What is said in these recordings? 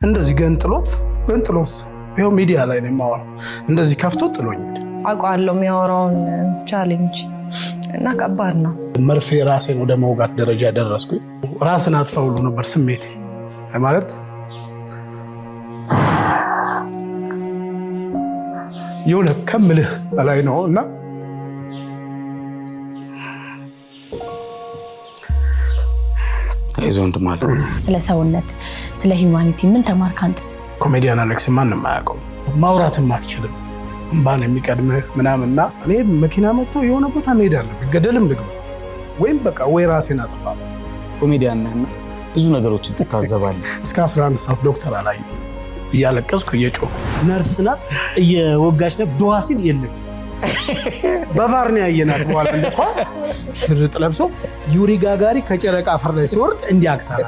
እንደዚህ ገንጥሎት ይሄው ሚዲያ ላይ ነው የማወራው። እንደዚህ ከፍቶ ጥሎኝ አውቃለሁ የሚያወራውን ቻሌንጅ እና ከባድ ነው። መርፌ ራሴን ወደ መውጋት ደረጃ ደረስኩኝ። ራስን አጥፋውሉ ነበር ስሜቴ ማለት የሆነ ከምልህ በላይ ነው እና አይዞን ማለት ስለ ሰውነት ስለ ሂዩማኒቲ ምን ተማርክ አንተ? ኮሜዲያን አሌክስ ማንንም አያውቀውም። ማውራትም አትችልም። እንባን የሚቀድምህ ምናምንና እኔ መኪና መጥቶ የሆነ ቦታ እንሄዳለን ገደልም ልግባ ወይም በቃ ወይ ራሴን አጠፋለሁ። ኮሜዲያን ነህና ብዙ ነገሮችን ትታዘባለህ። እስከ 11 ሰዓት ዶክተር አላየኝ እያለቀስኩ እየጮህ ነርስ ናት እየወጋች ነው ዶዋ ሲል የለች በቫር ነው ያየናት። በኋላ እንደኳ ሽርጥ ለብሶ ዩሪ ጋጋሪ ከጨረቃ አፈር ላይ ሲወርድ እንዲያክታራ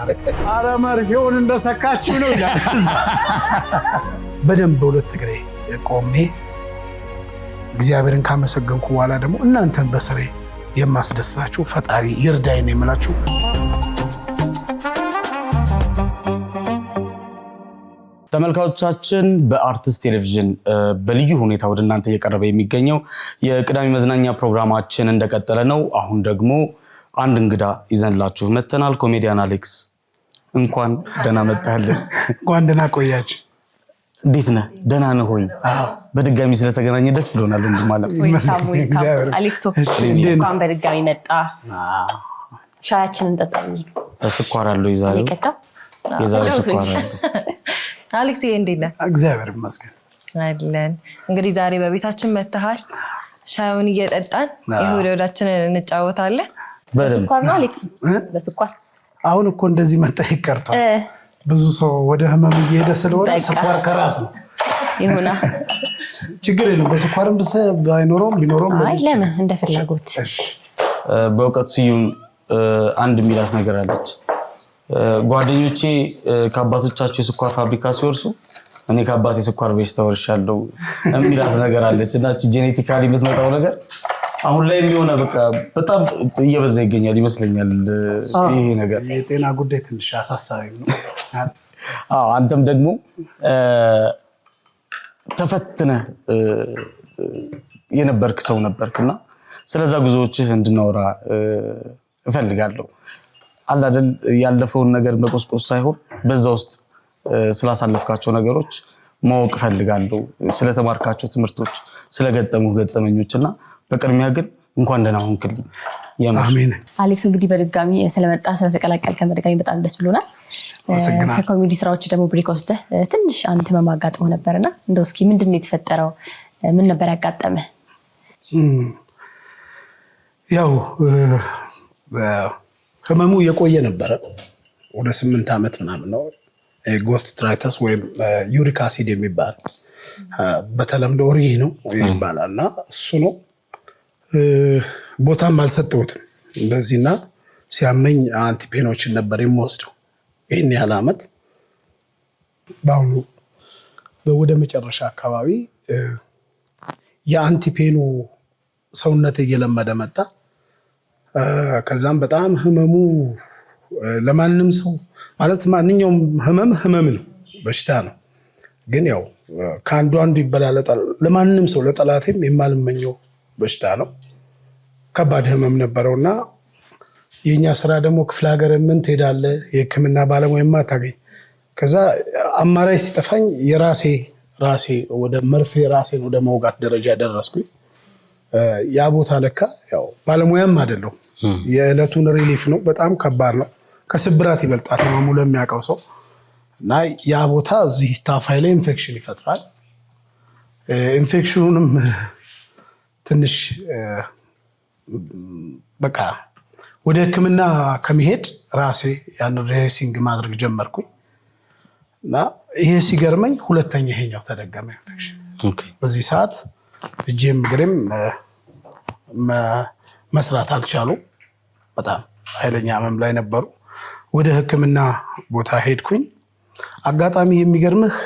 አረ መርፌውን እንደሰካችው ነው ይላል። በደንብ በሁለት እግሬ ቆሜ እግዚአብሔርን ካመሰገንኩ በኋላ ደግሞ እናንተን በስሬ የማስደስታችሁ ፈጣሪ ይርዳኝ ነው የምላችሁ። ተመልካቾቻችን በአርትስ ቴሌቪዥን በልዩ ሁኔታ ወደ እናንተ እየቀረበ የሚገኘው የቅዳሜ መዝናኛ ፕሮግራማችን እንደቀጠለ ነው። አሁን ደግሞ አንድ እንግዳ ይዘንላችሁ መተናል። ኮሜዲያን አሌክስ እንኳን ደህና መጣህልን። እንኳን ደህና ቆያችሁ። እንዴት ነህ? ደህና ነህ ሆይ? በድጋሚ ስለተገናኘ ደስ ብሎናል። እንደማለም አሌክስ እንኳን በድጋሚ መጣ። ሻያችንን እንጠጣለን። ስኳር አለው ይዛለው የዛሬው ስኳር አለው። አሌክስ እንዴት ነህ? እግዚአብሔር ይመስገን አለን። እንግዲህ ዛሬ በቤታችን መጥተሃል። ሻዩን እየጠጣን የሆዳችንን እንጫወታለን። በስኳር ነው አሌክስ? በስኳር አሁን እኮ እንደዚህ መጣ ይቀርጣል። ብዙ ሰው ወደ ህመም እየሄደ ስለሆነ ስኳር ከራስ ነው ይሁና ችግር የለም። በስኳርም ባይኖረውም ቢኖረውም አይ ለምን እንደፈለጉት። በእውቀት ስዩም አንድ ሚላት ነገር አለች። ጓደኞቼ ከአባቶቻቸው የስኳር ፋብሪካ ሲወርሱ እኔ ከአባቴ ስኳር በሽታ ወርሻለሁ የሚላት ነገር አለች እና ጄኔቲካሊ የምትመጣው ነገር አሁን ላይ የሚሆነ በቃ በጣም እየበዛ ይገኛል ይመስለኛል። ይሄ ነገር የጤና ጉዳይ ትንሽ አሳሳቢ ነው። አንተም ደግሞ ተፈትነህ የነበርክ ሰው ነበርክና ስለዛ ጉዞዎችህ እንድናወራ እፈልጋለሁ። አላደል ያለፈውን ነገር መቆስቆስ ሳይሆን በዛ ውስጥ ስላሳለፍካቸው ነገሮች ማወቅ ፈልጋለሁ። ስለተማርካቸው ትምህርቶች፣ ስለገጠሙ ገጠመኞችና በቅድሚያ ግን እንኳን ደህና ሆንክልኝ። አሜን። አሌክስ እንግዲህ በድጋሚ ስለመጣ ስለተቀላቀልከን በድጋሚ በጣም ደስ ብሎናል። ከኮሜዲ ስራዎች ደግሞ ብሬክ ወስደህ ትንሽ አንድ ህመም አጋጥሞ ነበርና እንደው እስኪ ምንድነው የተፈጠረው? ምን ነበር ያጋጠመህ? ያው ህመሙ የቆየ ነበረ። ወደ 8 ዓመት ምናምን ነው። ጎስትራይተስ ወይም ዩሪክ አሲድ የሚባል በተለምዶ ኦሪ ነው ይባላልና እሱ ነው። ቦታም አልሰጠሁትም እንደዚህና ሲያመኝ አንቲፔኖችን ነበር የምወስደው ይሄን ያህል ዓመት። በአሁኑ ወደ መጨረሻ አካባቢ የአንቲፔኑ ሰውነት እየለመደ መጣ። ከዛም በጣም ህመሙ ለማንም ሰው ማለት ማንኛውም ህመም ነው፣ በሽታ ነው። ግን ያው ከአንዱ አንዱ ይበላለጣል። ለማንም ሰው ለጠላቴም የማልመኘው በሽታ ነው። ከባድ ህመም ነበረውና የኛ ስራ ደግሞ ክፍለ ሀገር ምን ትሄዳለህ የህክምና ባለሙያማ ታገኝ። ከዛ አማራጭ ሲጠፋኝ የራሴ ወደ መርፌ ራሴን ወደ መውጋት ደረጃ ደረስኩኝ። ያ ቦታ ለካ ያው ባለሙያም አይደለም የዕለቱን ሪሊፍ ነው። በጣም ከባድ ነው። ከስብራት ይበልጣል ህመሙ ለሚያውቀው ሰው እና ያ ቦታ እዚህ ታፋይ ላይ ኢንፌክሽን ይፈጥራል። ኢንፌክሽኑንም ትንሽ በቃ ወደ ህክምና ከመሄድ ራሴ ያን ሬሲንግ ማድረግ ጀመርኩኝ እና ይሄ ሲገርመኝ ሁለተኛ ይሄኛው ተደገመ ኢንፌክሽን። በዚህ ሰዓት እጄም እግሬም መስራት አልቻሉ። በጣም ኃይለኛ ህመም ላይ ነበሩ። ወደ ህክምና ቦታ ሄድኩኝ። አጋጣሚ የሚገርምህ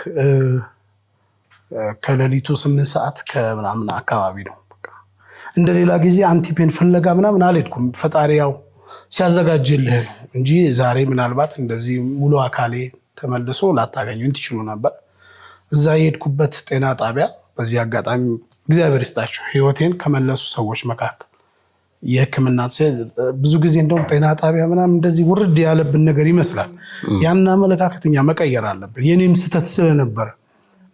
ከሌሊቱ 8 ሰዓት ከምናምን አካባቢ ነው። እንደሌላ ጊዜ አንቲፔን ፍለጋ ምናምን አልሄድኩም። ፈጣሪ ያው ሲያዘጋጅልህ እንጂ ዛሬ ምናልባት እንደዚህ ሙሉ አካሌ ተመልሶ ላታገኙኝ ትችሉ ነበር። እዛ የሄድኩበት ጤና ጣቢያ በዚህ አጋጣሚ እግዚአብሔር ይስጣቸው ህይወቴን ከመለሱ ሰዎች መካከል የህክምና ብዙ ጊዜ እንደውም ጤና ጣቢያ ምናምን እንደዚህ ውርድ ያለብን ነገር ይመስላል። ያን አመለካከተኛ መቀየር አለብን። የኔም ስህተት ስለነበረ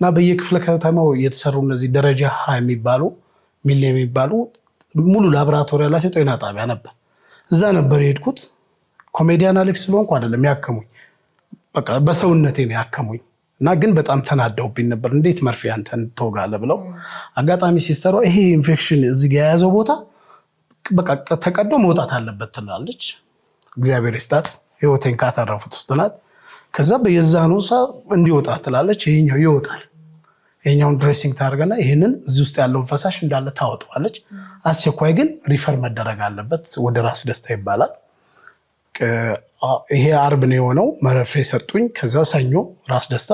እና በየክፍለ ከተማው የተሰሩ እነዚህ ደረጃ የሚባሉ ሚል የሚባሉ ሙሉ ላቦራቶሪ ያላቸው ጤና ጣቢያ ነበር። እዛ ነበር የሄድኩት። ኮሜዲያን አሌክስ ስለሆንኩ አይደለም ያከሙኝ፣ በቃ በሰውነቴ ነው ያከሙኝ። እና ግን በጣም ተናደውብኝ ነበር። እንዴት መርፌ አንተን ትወጋለህ ብለው። አጋጣሚ ሲስተሯ ይሄ ኢንፌክሽን እዚህ ጋር የያዘው ቦታ በቃ ተቀዶ መውጣት አለበት ትላለች። እግዚአብሔር ይስጣት ህይወቴን ካተረፉት ውስጥ ናት። ከዛ በየዛኑ እንዲወጣ ትላለች። ይሄኛው ይወጣል። ይሄኛውን ድሬሲንግ ታደርገና ይሄንን እዚህ ውስጥ ያለውን ፈሳሽ እንዳለ ታወጣዋለች። አስቸኳይ ግን ሪፈር መደረግ አለበት ወደ ራስ ደስታ ይባላል። ይሄ አርብ ነው የሆነው። መርፌ ሰጡኝ። ከዛ ሰኞ ራስ ደስታ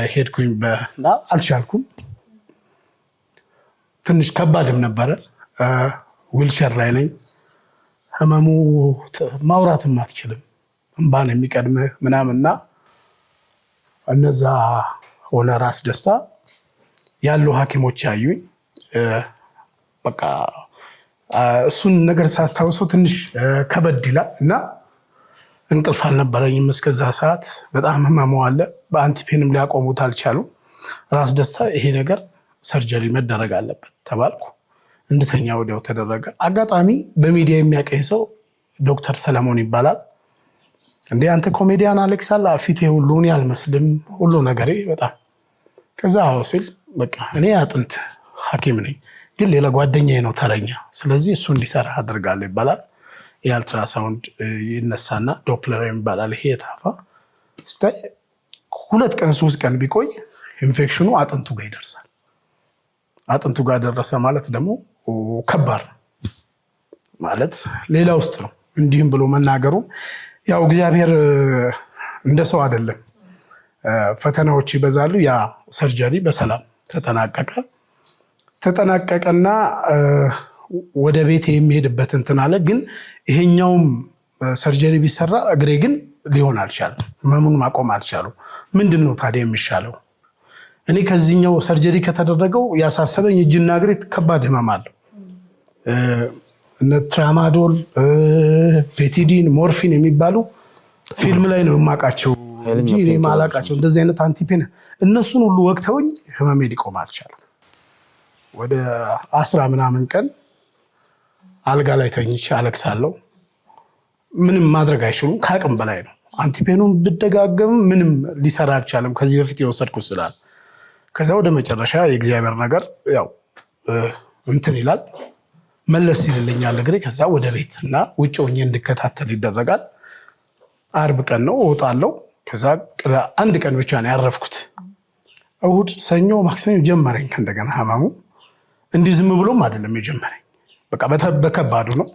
ሄድኩኝ እና አልቻልኩም። ትንሽ ከባድም ነበረ። ዊልቸር ላይ ነኝ። ህመሙ ማውራትም አትችልም። እንባን የሚቀድምህ ምናምንና እነዛ ሆነ ራስ ደስታ ያሉ ሐኪሞች ያዩኝ። በቃ እሱን ነገር ሳስታውሰው ትንሽ ከበድ ይላል እና እንቅልፍ አልነበረኝም እስከዛ ሰዓት። በጣም ህመሙ አለ። በአንቲፔንም ሊያቆሙት አልቻሉም። ራስ ደስታ ይሄ ነገር ሰርጀሪ መደረግ አለበት ተባልኩ። እንድተኛ ወዲያው ተደረገ። አጋጣሚ በሚዲያ የሚያቀኝ ሰው ዶክተር ሰለሞን ይባላል። እንዴ አንተ ኮሜዲያን አሌክስ አለ ፊቴ ሁሉ እኔ አልመስልም ሁሉ ነገሬ በጣም ከዛ ሲል በቃ እኔ አጥንት ሐኪም ነኝ ግን ሌላ ጓደኛዬ ነው ተረኛ፣ ስለዚህ እሱ እንዲሰራ አድርጋለሁ ይባላል። የአልትራሳውንድ ይነሳና ዶፕለር ይባላል። ይሄ ታፋ ስታይ 2 ቀን 3 ቀን ቢቆይ ኢንፌክሽኑ አጥንቱ ጋር ይደርሳል። አጥንቱ ጋር ደረሰ ማለት ደግሞ ከባድ ማለት ሌላ ውስጥ ነው። እንዲህም ብሎ መናገሩ ያው እግዚአብሔር እንደ ሰው አይደለም። ፈተናዎች ይበዛሉ። ያ ሰርጀሪ በሰላም ተጠናቀቀና ወደ ቤት የሚሄድበት እንትን አለ። ግን ይሄኛውም ሰርጀሪ ቢሰራ እግሬ ግን ሊሆን አልቻለም። ህመሙን ማቆም አልቻለም። ምንድን ነው ታዲያ የሚሻለው? እኔ ከዚህኛው ሰርጀሪ ከተደረገው ያሳሰበኝ እጅና እግሬ ከባድ ህመም አለው። እነ ትራማዶል፣ ቤቲዲን፣ ሞርፊን የሚባሉ ፊልም ላይ ነው የማውቃቸው እንጂ እኔ ማላውቃቸው እንደዚህ አይነት አንቲፔን እነሱን ሁሉ ወቅተውኝ ህመሜ ሊቆም አልቻለም። ወደ 10 ምናምን ቀን አልጋ ላይ ተኝቼ አለቅሳለሁ። ምንም ማድረግ አይችሉም። ከአቅም በላይ ነው። አንቲፔኑን ብደጋገም ምንም ሊሰራ አልቻለም። ከዚህ በፊት የወሰድኩት ስላል ከዛ ወደ መጨረሻ የእግዚአብሔር ነገር ያው እንትን ይላል መለስ ይልልኛል እግሬ። ከዛ ወደ ቤት እና ውጭ ሆኜ እንድከታተል ይደረጋል። አርብ ቀን ነው እወጣለሁ። ከዛ አንድ ቀን ብቻ ነው ያረፍኩት። እሁድ፣ ሰኞ፣ ማክሰኞ ጀመረኝ ከእንደገና ህመሙ። እንዲህ ዝም ብሎም አይደለም የጀመረኝ። በቃ በከባዱ ነው።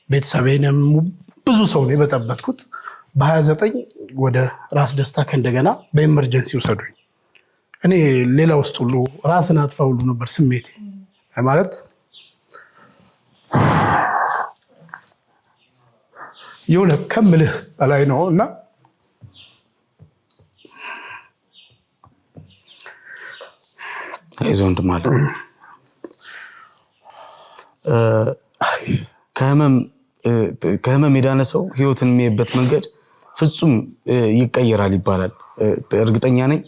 ቤተሰቤንም ብዙ ሰው ነው የበጠበጥኩት። በ29 ወደ ራስ ደስታ ከእንደገና በኤመርጀንሲ ውሰዱኝ። እኔ ሌላ ውስጥ ሁሉ ራስን አጥፋ ሁሉ ነበር ስሜቴ ማለት የሆነ ከምልህ በላይ ነው እና አይዞህ ወንድም አለ ከህመም የዳነ ሰው ህይወትን የሚያይበት መንገድ ፍጹም ይቀየራል ይባላል። እርግጠኛ ነኝ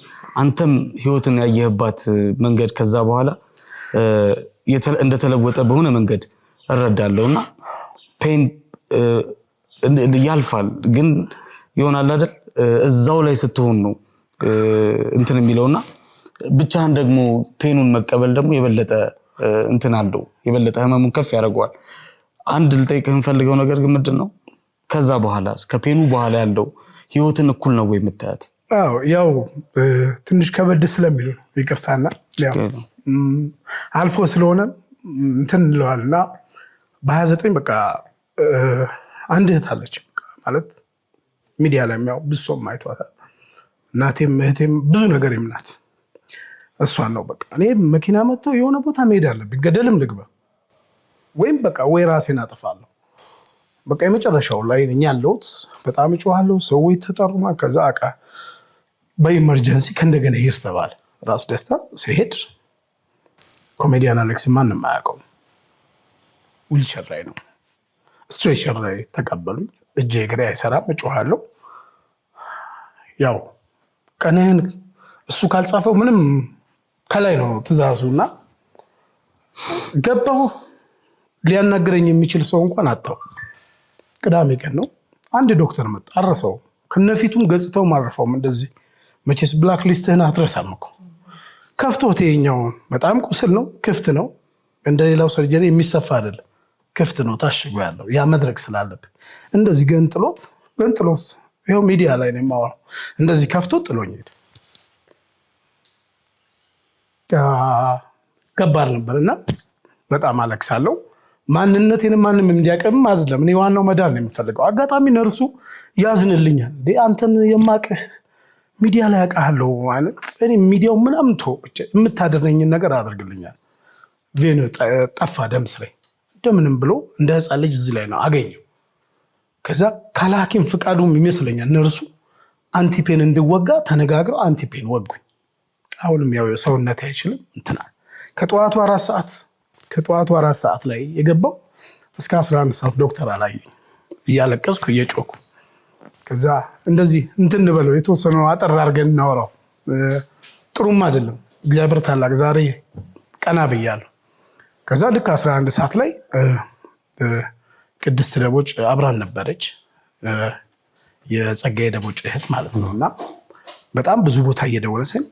አንተም ህይወትን ያየህባት መንገድ ከዛ በኋላ እንደተለወጠ በሆነ መንገድ እረዳለሁና ፔን ያልፋል፣ ግን ይሆናል አይደል? እዛው ላይ ስትሆን ነው እንትን የሚለውና ብቻህን ደግሞ ፔኑን መቀበል ደግሞ የበለጠ እንትን አለው፣ የበለጠ ህመሙን ከፍ ያደርገዋል። አንድ ልጠይቅህ የምፈልገው ነገር ግን ምንድን ነው ከዛ በኋላ እስከ ፔኑ በኋላ ያለው ህይወትን እኩል ነው ወይ የምታያት? አዎ ያው ትንሽ ከበድ ስለሚሉ ይቅርታና አልፎ ስለሆነ እንትን እንለዋልና በ29 በቃ አንድ እህት አለች ማለት ሚዲያ ላይ የሚያው ብዙ ሰው አይቷታል። እናቴም እህቴም ብዙ ነገር ይምናት እሷን ነው በቃ እኔ መኪና መጥቶ የሆነ ቦታ መሄድ አለብኝ፣ ገደልም ልግባ ወይም በቃ ወይ ራሴን አጠፋለሁ። በቃ የመጨረሻው ላይ ነኝ ያለሁት። በጣም እጮሃለሁ። ሰዎች ተጠሩና ከዛ አቃ በኢመርጀንሲ ከእንደገና ሄድ ተባለ። ራስ ደስታ ሲሄድ ኮሜዲያን አሌክስ ማንም አያውቀው፣ ዊልቸር ላይ ነው። ስትሬቸር ላይ ተቀበሉኝ። እጄ እግሬ አይሰራም፣ እጮሃለሁ። ያው ቀንህን እሱ ካልጻፈው ምንም ከላይ ነው ትእዛዙና ገባሁ። ሊያናግረኝ የሚችል ሰው እንኳን አጣሁ። ቅዳሜ ቀን ነው። አንድ ዶክተር መጣ። አረሰው ከነፊቱም ገጽታው ማረፈውም እንደዚህ መቼስ ብላክ ሊስትህን አትረሳም እኮ። ከፍቶት የኛውን በጣም ቁስል ነው፣ ክፍት ነው። እንደሌላው ሰርጀሪ የሚሰፋ አይደለም፣ ክፍት ነው ታሽጎ ያለው። ያ መድረክ ስላለብህ እንደዚህ ገንጥሎት ይኸው ሚዲያ ላይ ነው የማወራው። እንደዚህ ከፍቶ ጥሎኝ ሄደ። ከባድ ነበርና በጣም አለቅሳለሁ። ማንነቴን ማንም እንዲያቀም አይደለም፣ እኔ ዋናው መዳን ነው የምፈልገው። አጋጣሚ ነርሱ ያዝንልኛል። አንተን የማቅህ ሚዲያ ላይ አውቃለሁ ማለት እኔ ሚዲያው ምናምን ብቻ የምታደርገኝን ነገር አድርግልኛል። ቬኑ ጠፋ ደም ስሬ እንደምንም ብሎ እንደ ህፃን ልጅ እዚህ ላይ ነው አገኘው። ከዛ ካላኪም ፍቃዱም ይመስለኛል ነርሱ አንቲፔን እንድወጋ ተነጋግረው አንቲፔን ወጉኝ። አሁንም ያው ሰውነት አይችልም እንትና ከጠዋቱ 4 ሰዓት ላይ የገባው እስከ 11 ሰዓት ዶክተር አላየኝ። እያለቀስኩ እየጮኩ ከዛ እንደዚህ እንትን በለው የተወሰነው አጠር አድርገን እናወራው። ጥሩም አይደለም እግዚአብሔር ታላቅ ዛሬ ቀና ብያለሁ። ከዛ ልክ 11 ሰዓት ላይ ቅድስት ደቦጭ አብራን ነበረች፣ የጸጋዬ ደቦጭ እህት ማለት ነውና በጣም ብዙ ቦታ እየደወለሰን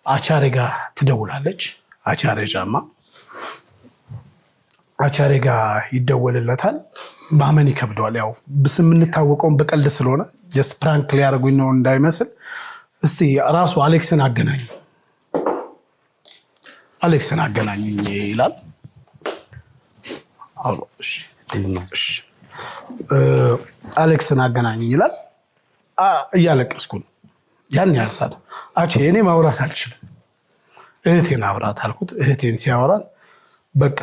አቻሬ ጋር ትደውላለች። አቻሬ ጫማ አቻሬ ጋር ይደወልለታል። ማመን ይከብደዋል። ያው ብስ የምንታወቀውን በቀልድ ስለሆነ ጀስት ፕራንክ ሊያደርጉኝ ነው እንዳይመስል እስቲ ራሱ አሌክስን አገናኙኝ ይላል። አሌክስን አገናኙኝ ይላል። እያለቀስኩ ነው ያን ያህል ሰዓት። እኔ ማውራት አልችልም፣ እህቴን አውራት አልኩት። እህቴን ሲያወራት በቃ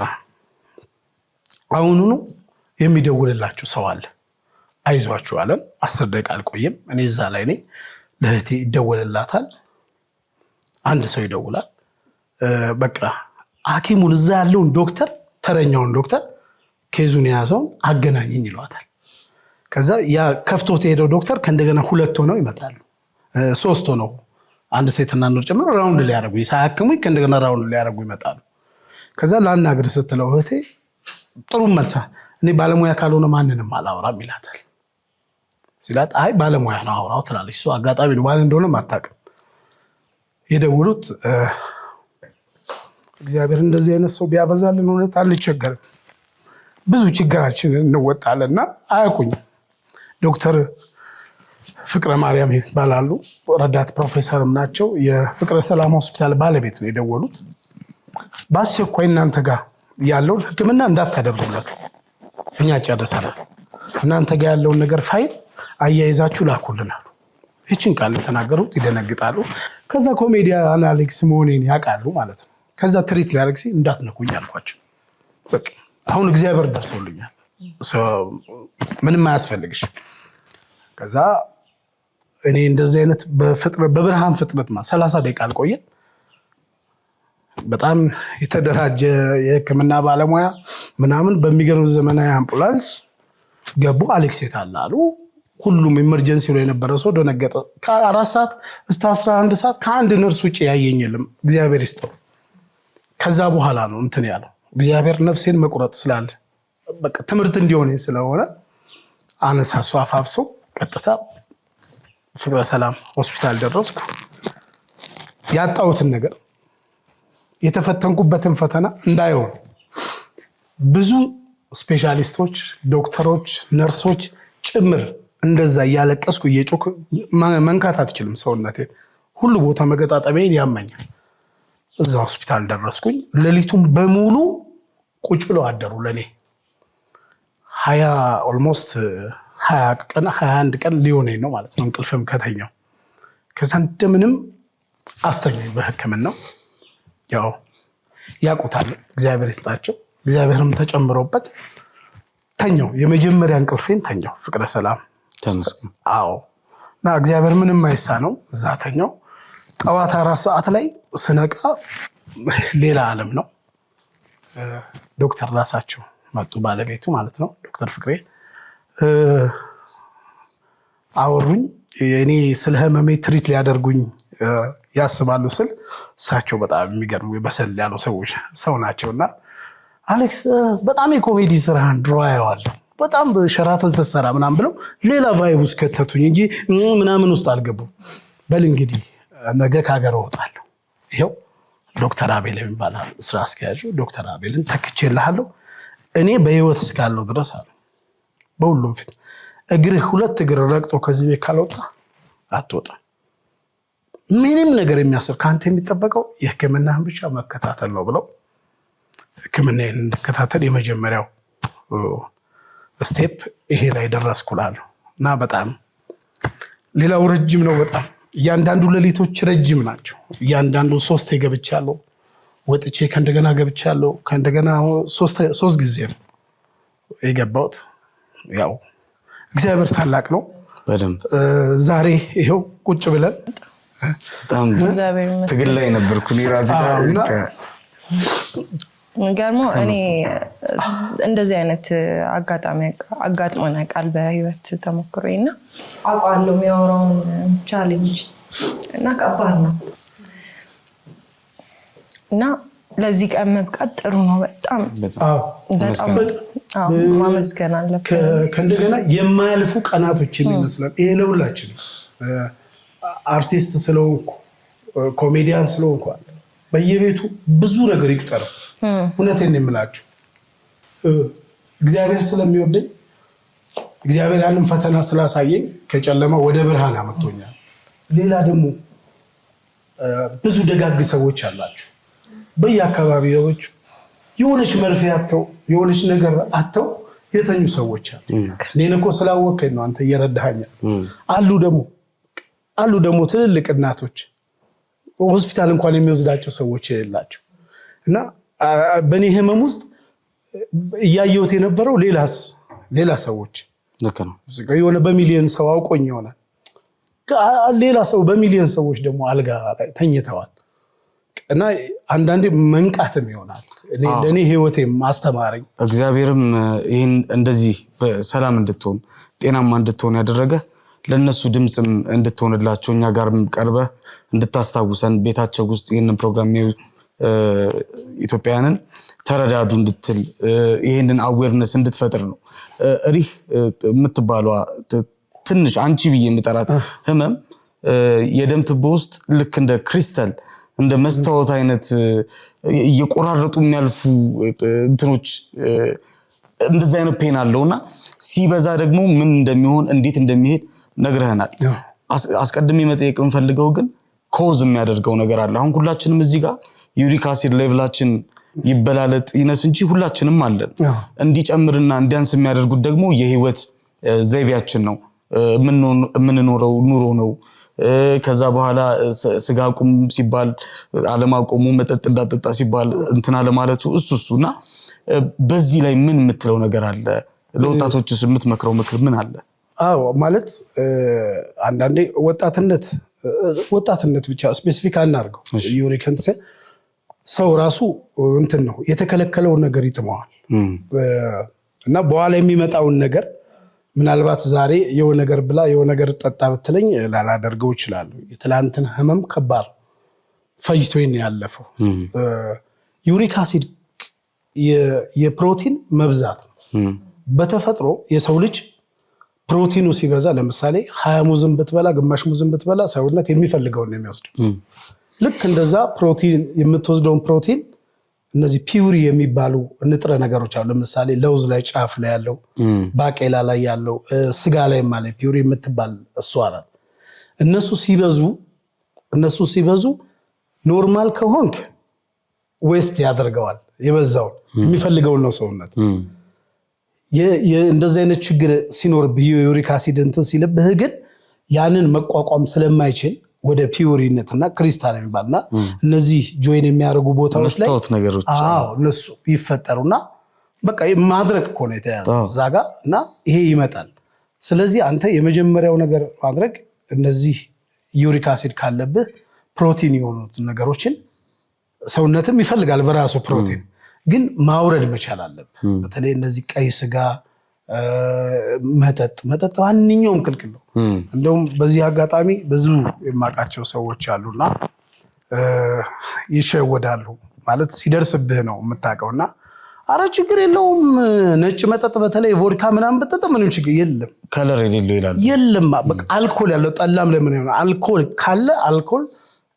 አሁኑኑ የሚደውልላችሁ ሰው አለ አይዟችሁ አለን። 10 ደቂቃ አልቆየም። እኔ እዛ ላይ ነኝ። ለእህቴ ይደውልላታል። አንድ ሰው ይደውላል። በቃ ሐኪሙን እዛ ያለውን ዶክተር፣ ተረኛውን ዶክተር ኬዙን የያዘውን አገናኝኝ ይሏታል። ከዛ ያ ከፍቶት የሄደው ዶክተር ከእንደገና 2 ሆነው ይመጣሉ። 3 ሆነው አንድ ሴትና አንድ ጨምሮ ራውንድ ሊያደርጉኝ ሳያክሙኝ ከእንደገና ራውንድ ሊያደርጉ ይመጣሉ። ከዛ ላናግር ስትለው እህቴ ጥሩ መልሳ እኔ ባለሙያ ካልሆነ ማንንም አላወራም ይላታል። ሲላት አይ ባለሙያ ነው አውራው ትላለች። እሱ አጋጣሚ ነው ማን እንደሆነ አታውቅም። የደውሉት እግዚአብሔር እንደዚህ አይነት ሰው ቢያበዛልን እውነት አንቸገርም፣ ብዙ ችግራችንን እንወጣለንና አያውቁኝም። ዶክተር ፍቅረ ማርያም ይባላሉ። ረዳት ፕሮፌሰርም ናቸው። የፍቅረ ሰላም ሆስፒታል ባለቤት ነው የደወሉት። በአስቸኳይ እናንተ ጋር ያለውን ሕክምና እንዳታደርጉለት እኛ ጨርሰናል፣ እናንተ ጋር ያለውን ነገር ፋይል አያይዛችሁ ላኩልናሉ። ይህችን ቃል የተናገሩት ይደነግጣሉ። ከዛ ኮሜዲያን አሌክስ መሆኔን ያውቃሉ ማለት ነው። ከዛ ትሪት ሊያደርግ ሲል እንዳትነኩኝ አልኳቸው። በቃ አሁን እግዚአብሔር ደርሰውልኛል፣ ምንም አያስፈልግሽ። ከዛ እኔ እንደዚህ አይነት በብርሃን ፍጥነት 30 ደቂቃ አልቆየን። በጣም የተደራጀ የህክምና ባለሙያ ምናምን በሚገርም ዘመናዊ አምቡላንስ ገቡ። አሌክስ የት አለ አሉ። ሁሉም ኢመርጀንሲ ላይ የነበረ ሰው ደነገጠ። ከ4 ሰዓት እስከ 11 ሰዓት ከአንድ ነርስ ውጭ ያየኝ የለም። እግዚአብሔር ይስጠው። ከዛ በኋላ ነው እንትን ያለው እግዚአብሔር ነፍሴን መቁረጥ ስላለ በቃ ትምህርት እንዲሆን ስለሆነ አነሳሱ አፋፍሶ ቀጥታ ፍቅረ ሰላም ሆስፒታል ደረስኩ። ያጣሁትን ነገር የተፈተንኩበትን ፈተና እንዳይሆን ብዙ ስፔሻሊስቶች፣ ዶክተሮች፣ ነርሶች ጭምር እንደዛ እያለቀስኩ እየጮክ መንካት አትችልም ሰውነቴን። ሁሉ ቦታ መገጣጠሚያን ያመኛል። እዛ ሆስፒታል ደረስኩኝ። ሌሊቱን በሙሉ ቁጭ ብለው አደሩ። ለኔ 21 ቀን ሊሆነኝ ነው ማለት ነው እንቅልፍም ከተኛው። ከዛ እንደምንም አስተኛኝ በህክምናው። ያው ያውቁታል፣ እግዚአብሔር ይስጣቸው። እግዚአብሔርም ተጨምሮበት ተኛው። የመጀመሪያ እንቅልፌን ተኛው ፍቅረ ሰላም። አዎ እና እግዚአብሔር ምንም አይሳነው። እዛ ተኛው። ጠዋት 4 ሰዓት ላይ ስነቃ ሌላ ዓለም ነው። ዶክተር ራሳቸው መጡ፣ ባለቤቱ ማለት ነው ዶክተር ፍቅሬ አወሩኝ። እኔ ስለ ህመሜ ትሪት ሊያደርጉኝ ያስባሉ ስል እሳቸው በጣም የሚገርሙ በሰል ያሉ ሰው ናቸውና አሌክስ በጣም የኮሜዲ ስራህን ድሮ አየዋለሁ በጣም ሸራተን ስትሰራ ምናምን ብለው ሌላ ቫይብ ውስጥ ከተቱኝ እንጂ ምናምን ውስጥ አልገቡም። በል እንግዲህ ነገ ከሀገር እወጣለሁ፣ ይኸው ዶክተር አቤል የሚባል ስራ አስኪያጁ ዶክተር አቤልን ተክቼልሃለሁ እኔ በህይወት እስካለሁ ድረስ አሉ። በሁሉም ፊት እግርህ 2 እግር ረግጦ ከዚህ ቤት ካልወጣ አትወጣም። ምንም ነገር የሚያስብ ከአንተ የሚጠበቀው የህክምናህን ብቻ መከታተል ነው ብለው ህክምናዬን እንድከታተል የመጀመሪያው ስቴፕ ይሄ ላይ ደረስኩላለሁ። እና በጣም ሌላው ረጅም ነው። በጣም እያንዳንዱ ሌሊቶች ረጅም ናቸው። እያንዳንዱ 3 ገብቻለሁ፣ ወጥቼ ከእንደገና ገብቻለሁ። ከእንደገና 3 ጊዜ ነው የገባሁት። ያው እግዚአብሔር ታላቅ ነው። በደንብ ዛሬ ይሄው ቁጭ ብለን በጣም ትግል ላይ ነበርኩ ራሴ ገርሞ እኔ እንደዚህ አይነት አጋጣሚ አጋጥሞና ቃል በህይወት ተሞክሮኝና አውቃለሁ የሚያወራውን ቻሌንጅ እና ከባድ ነው እና ለዚህ ቀን መብቃት ጥሩ ነው። በጣም ማመስገን አለብን። ከእንደገና የማያልፉ ቀናቶች የሚመስላል። ይሄ ለሁላችን አርቲስት ስለሆንኩ ኮሜዲያን ስለሆንኩ በየቤቱ ብዙ ነገር ይቁጠረው። እውነቴን የምላችሁ እግዚአብሔር ስለሚወደኝ እግዚአብሔር ያንን ፈተና ስላሳየኝ ከጨለማ ወደ ብርሃን አመጥቶኛል። ሌላ ደግሞ ብዙ ደጋግ ሰዎች አላችሁ በየአካባቢዎች የሆነች መርፌ አጥተው የሆነች ነገር አጥተው የተኙ ሰዎች አሉ። እኔን እኮ ስላወቀኝ ነው አንተ እየረዳኸኝ። አሉ ደግሞ ትልልቅ እናቶች ሆስፒታል እንኳን የሚወስዳቸው ሰዎች የሌላቸው እና በእኔ ህመም ውስጥ እያየሁት የነበረው ሌላ ሰዎች የሆነ በሚሊዮን ሰው አውቆኝ ይሆናል። ሌላ ሰው በሚሊዮን ሰዎች ደግሞ አልጋ ላይ ተኝተዋል። እና አንዳንዴ መንቃትም ይሆናል። ለእኔ ህይወቴም አስተማረኝ። እግዚአብሔርም ይህን እንደዚህ በሰላም እንድትሆን ጤናማ እንድትሆን ያደረገ ለነሱ ድምጽም እንድትሆንላቸው እኛ ጋርም ቀርበ እንድታስታውሰን ቤታቸው ውስጥ ይህንን ፕሮግራም ኢትዮጵያውያንን ተረዳዱ እንድትል ይህንን አዌርነስ እንድትፈጥር ነው። ሪህ የምትባለዋ ትንሽ አንቺ ብዬ የምጠራት ህመም የደም ቱቦ ውስጥ ልክ እንደ ክሪስታል እንደ መስታወት አይነት እየቆራረጡ የሚያልፉ እንትኖች እንደዛ አይነት ፔን አለውና ሲበዛ ደግሞ ምን እንደሚሆን እንዴት እንደሚሄድ ነግረህናል። አስቀድሜ መጠየቅ የምፈልገው ግን ኮዝ የሚያደርገው ነገር አለ። አሁን ሁላችንም እዚህ ጋር ዩሪክ አሲድ ሌቭላችን ይበላለጥ ይነስ እንጂ ሁላችንም አለን። እንዲጨምርና እንዲያንስ የሚያደርጉት ደግሞ የህይወት ዘይቤያችን ነው፣ የምንኖረው ኑሮ ነው። ከዛ በኋላ ስጋ ቁም ሲባል አለማቆሙ፣ መጠጥ እንዳጠጣ ሲባል እንትና ለማለቱ እሱና በዚህ ላይ ምን የምትለው ነገር አለ? ለወጣቶችስ የምትመክረው ምክር ምን አለ? አዎ ማለት አንዳንዴ ወጣትነት ብቻ ስፔሲፊክ አናርገው። ዩሪክ ሰው ራሱ እንትን ነው የተከለከለውን ነገር ይጥመዋል እና በኋላ የሚመጣውን ነገር ምናልባት ዛሬ የሆነ ነገር ብላ የሆነ ነገር ጠጣ ብትለኝ ላላደርገው ይችላል። የትላንትን ህመም ከባድ ፈጅቶኝ ያለፈው ዩሪክ አሲድ የፕሮቲን መብዛት ነው። በተፈጥሮ የሰው ልጅ ፕሮቲኑ ሲበዛ ለምሳሌ 20 ሙዝን ብትበላ ግማሽ ሙዝን ብትበላ ሰውነት የሚፈልገውን ነው የሚወስደው። ልክ እንደዛ ፕሮቲን የምትወስደውን ፕሮቲን እነዚህ ፒውሪ የሚባሉ ንጥረ ነገሮች አሉ። ለምሳሌ ለውዝ ላይ ጫፍ ላይ ያለው፣ ባቄላ ላይ ያለው፣ ስጋ ላይ ማለት ፒውሪ የምትባል እሷ ናት። እነሱ ሲበዙ ኖርማል ከሆንክ ዌስት ያደርገዋል። የበዛውን የሚፈልገውን ነው ሰውነት። እንደዚህ አይነት ችግር ሲኖርብህ ዩሪክ አሲድ እንትን ሲልብህ ግን ያንን መቋቋም ስለማይችል ወደ ፒውሪነትና ክሪስታል የሚባልና እነዚህ ጆይን የሚያደርጉ ቦታዎች ላይ እነሱ ይፈጠሩና በቃ ማድረግ እኮ ነው የተያዘው እዛ ጋ እና ይሄ ይመጣል። ስለዚህ አንተ የመጀመሪያው ነገር ማድረግ እነዚህ ዩሪክ አሲድ ካለብህ ፕሮቲን የሆኑት ነገሮችን ሰውነትም ይፈልጋል በራሱ ፕሮቲን፣ ግን ማውረድ መቻል አለብህ። በተለይ እነዚህ ቀይ ስጋ፣ መጠጥ ማንኛውም ክልክል ነው። እንደውም በዚህ አጋጣሚ ብዙ የማውቃቸው ሰዎች አሉና ይሸወዳሉ። ማለት ሲደርስብህ ነው የምታውቀውና አረ ችግር የለውም ነጭ መጠጥ በተለይ ቮድካ ምናምን በጠጥ ምንም ችግር የለም፣ ከለር የሌለው ይላሉ። የለም በቃ አልኮል ያለው ጠላም ለምን ይሆናል? አልኮል ካለ አልኮል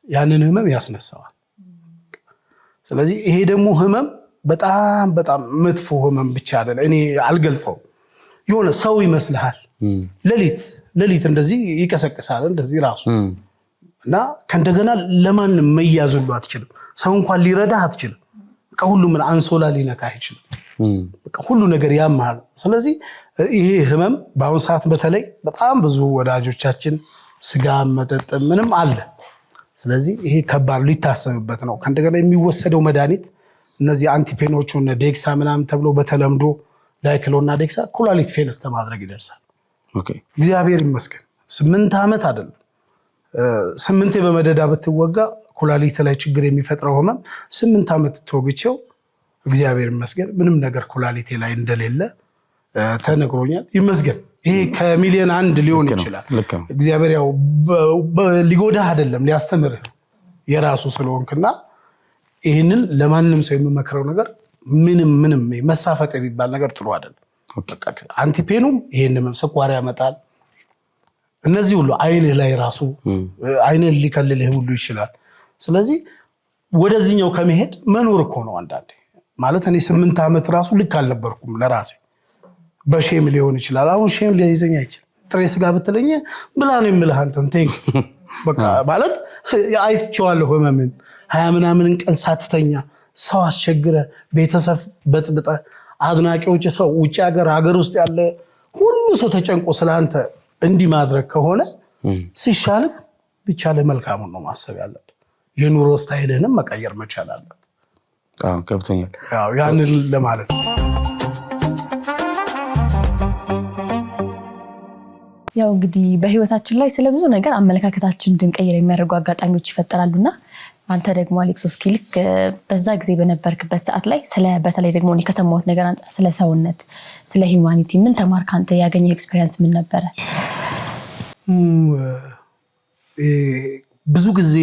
ያንን ህመም ያስነሳዋል። ስለዚህ ይሄ ደግሞ ህመም በጣም በጣም መጥፎ ህመም ብቻ አይደለም። እኔ አልገልጸውም። የሆነ ሰው ይመስልሃል ሌሊት እንደዚህ ይቀሰቅሳል እንደዚህ ራሱ እና ከእንደገና ለማንም መያዙሉ አትችልም። ሰው እንኳን ሊረዳህ አትችልም። በቃ ሁሉ ምን አንሶላ ሊነካ አይችልም። በቃ ሁሉ ነገር ያማል። ስለዚህ ይሄ ህመም በአሁን ሰዓት በተለይ በጣም ብዙ ወዳጆቻችን ስጋ መጠጥ ምንም አለ። ስለዚህ ይሄ ከባድ ሊታሰብበት ነው። ከእንደገና የሚወሰደው መድኃኒት እነዚህ አንቲፔኖቹ እና ዴክሳ ምናምን ተብሎ በተለምዶ ዳይክሎና ዴክሳ ኩላሊት ፌል እስከ ማድረግ ይደርሳል። እግዚአብሔር ይመስገን 8 ዓመት አይደለም 8 በመደዳ ብትወጋ ኩላሊት ላይ ችግር የሚፈጥረው ህመም 8 ዓመት ተወግቼው እግዚአብሔር ይመስገን ምንም ነገር ኩላሊቴ ላይ እንደሌለ ተነግሮኛል። ይመስገን። ይሄ ከሚሊዮን አንድ ሊሆን ይችላል። እግዚአብሔር ያው ሊጎዳህ አይደለም ሊያስተምርህ የራሱ ስለሆንክና ይሄንን ለማንም ሰው የሚመክረው ነገር ምንም መሳፈጥ የሚባል ነገር ጥሩ አይደለም። አንቲፔኑም ይሄንን ስኳር ያመጣል። እነዚህ ሁሉ አይንህ ላይ ራሱ አይንህ ሊከልልህ ሁሉ ይችላል። ስለዚህ ወደዚህኛው ከመሄድ መኖር እኮ ነው አንዳንዴ። ማለት እኔ 8 ዓመት ራሱ ልክ አልነበርኩም ለራሴ። በሼም ሊሆን ይችላል። አሁን ሼም ሊይዘኝ አይችልም። ጥሬ ስጋ ብትለኝ ብላ ነው የምልህ አንተን ቴንክ በቃ ማለት አይቼዋለሁ ህመምን 20 ምናምን ቀን ሳትተኛ ሰው አስቸግረ ቤተሰብ በጥብጠ አድናቂዎች ሰው ውጭ ሀገር ውስጥ ያለ ሁሉ ሰው ተጨንቆ ስላንተ እንዲህ ማድረግ ከሆነ ሲሻልህ ብቻ ለመልካሙን ነው ማሰብ ያለብህ። የኑሮ ስታይልህንም መቀየር መቻል አለብህ። ገብቶኛል። ያንን ለማለት ነው። ያው እንግዲህ በህይወታችን ላይ ስለ ብዙ ነገር አመለካከታችን እንድንቀይር የሚያደርጉ አጋጣሚዎች ይፈጠራሉና አንተ ደግሞ አሌክስ እስኪ ልክ በዛ ጊዜ በነበርክበት ሰዓት ላይ በተለይ ደግሞ እኔ ከሰማሁት ነገር አንፃር ስለ ሰውነት ስለ ሂዩማኒቲ ምን ተማርክ? አንተ ያገኘው ኤክስፒሪየንስ ምን ነበረ? ብዙ ጊዜ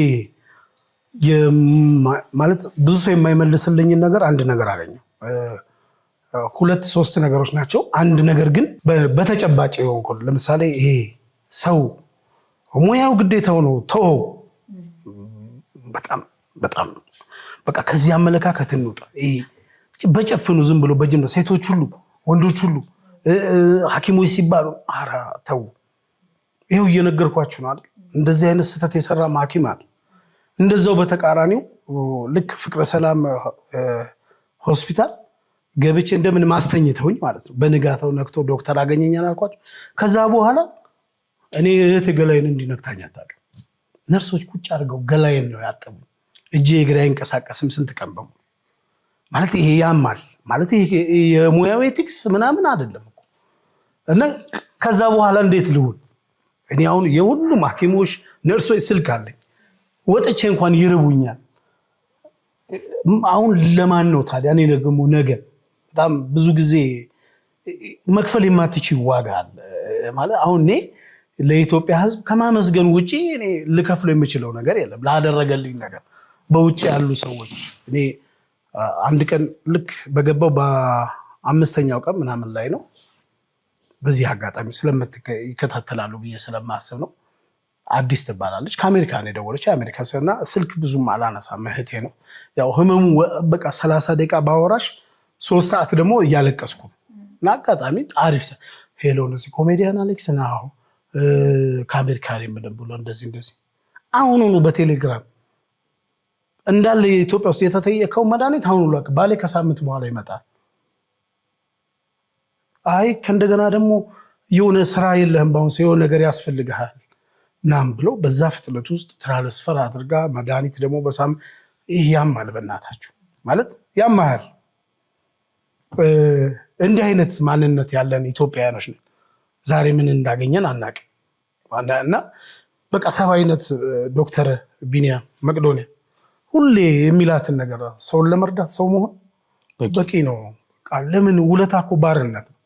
ማለት ብዙ ሰው የማይመልስልኝን ነገር አንድ ነገር አገኘው። 2-3 ነገሮች ናቸው። አንድ ነገር ግን በተጨባጭ የሆንኩት ለምሳሌ ይሄ ሰው ሙያው ግዴታው ነው ተው በጣም በቃ ከዚህ አመለካከት እንውጣ። በጨፍኑ ዝም ብሎ በጅምላ ሴቶች ሁሉ ወንዶች ሁሉ ሐኪሞች ሲባሉ አራ ተው። ይሄው እየነገርኳችሁ ነው አይደል? እንደዚህ አይነት ስህተት የሰራ ሐኪም አለ። እንደዛው በተቃራኒው ልክ ፍቅረ ሰላም ሆስፒታል ገብቼ እንደምን ማስተኝተውኝ ማለት ነው። በንጋታው ነክቶ ዶክተር አገኘኛል አልኳቸው። ከዛ በኋላ እኔ እህት ገላይን እንዲነክታኝ አታውቅም። ነርሶች ቁጭ አድርገው ገላይን ነው ያጠቡ። እጄ እግሬ አይንቀሳቀስም ስንት ቀን በሙሉ ማለት ይሄ ያማል ማለት ይሄ የሙያው ኤቲክስ ምናምን አይደለም እኮ። እና ከዛ በኋላ እንዴት ልሁን እኔ አሁን የሁሉም ሐኪሞች ነርሶች ስልክ አለኝ። ወጥቼ እንኳን ይርቡኛል። አሁን ለማን ነው ታዲያ እኔ ደግሞ ነገር በጣም ብዙ ጊዜ መክፈል የማትችል ዋጋ አለ ማለት አሁን እኔ ለኢትዮጵያ ሕዝብ ከማመስገን ውጪ እኔ ልከፍለው የምችለው ነገር የለም ላደረገልኝ ነገር። በውጪ ያሉ ሰዎች እኔ አንድ ቀን ልክ በገባው በ5ኛው ቀን ምናምን ላይ ነው በዚህ አጋጣሚ ስለምትከታተላሉ ብዬ ስለማስብ ነው። አዲስ ትባላለች ከአሜሪካ ነው የደወለች። አሜሪካ ሰና ስልክ ብዙም አላነሳም እህቴ ነው። ያው ህመሙ በቃ 30 ደቂቃ ባወራሽ 3 ሰዓት ደግሞ እያለቀስኩ እና አጋጣሚ አሪፍ ሄሎ ነው ኮሜዲያን አሌክስ ነው ከአሜሪካ የምደም ብሎ እንደዚህ አሁኑኑ በቴሌግራም እንዳለ የኢትዮጵያ ውስጥ የተጠየቀው መድኃኒት አሁኑ ላክ ባሌ ከሳምንት በኋላ ይመጣል። አይ ከእንደገና ደግሞ የሆነ ስራ የለህም ባሁን የሆነ ነገር ያስፈልግሃል ምናምን ብሎ በዛ ፍጥነት ውስጥ ትራንስፈር አድርጋ መድኃኒት ደግሞ በሳም ይህ ያማል። በእናታችሁ ማለት ያማል። እንዲህ አይነት ማንነት ያለን ኢትዮጵያውያኖች ነን። ዛሬ ምን እንዳገኘን አናውቅም። እና በቃ ሰባይነት ዶክተር ቢኒያም መቅዶኒያ ሁሌ የሚላትን ነገር ሰውን ለመርዳት ሰው መሆን በቂ ነው። ለምን ውለታ እኮ ባርነት ነው።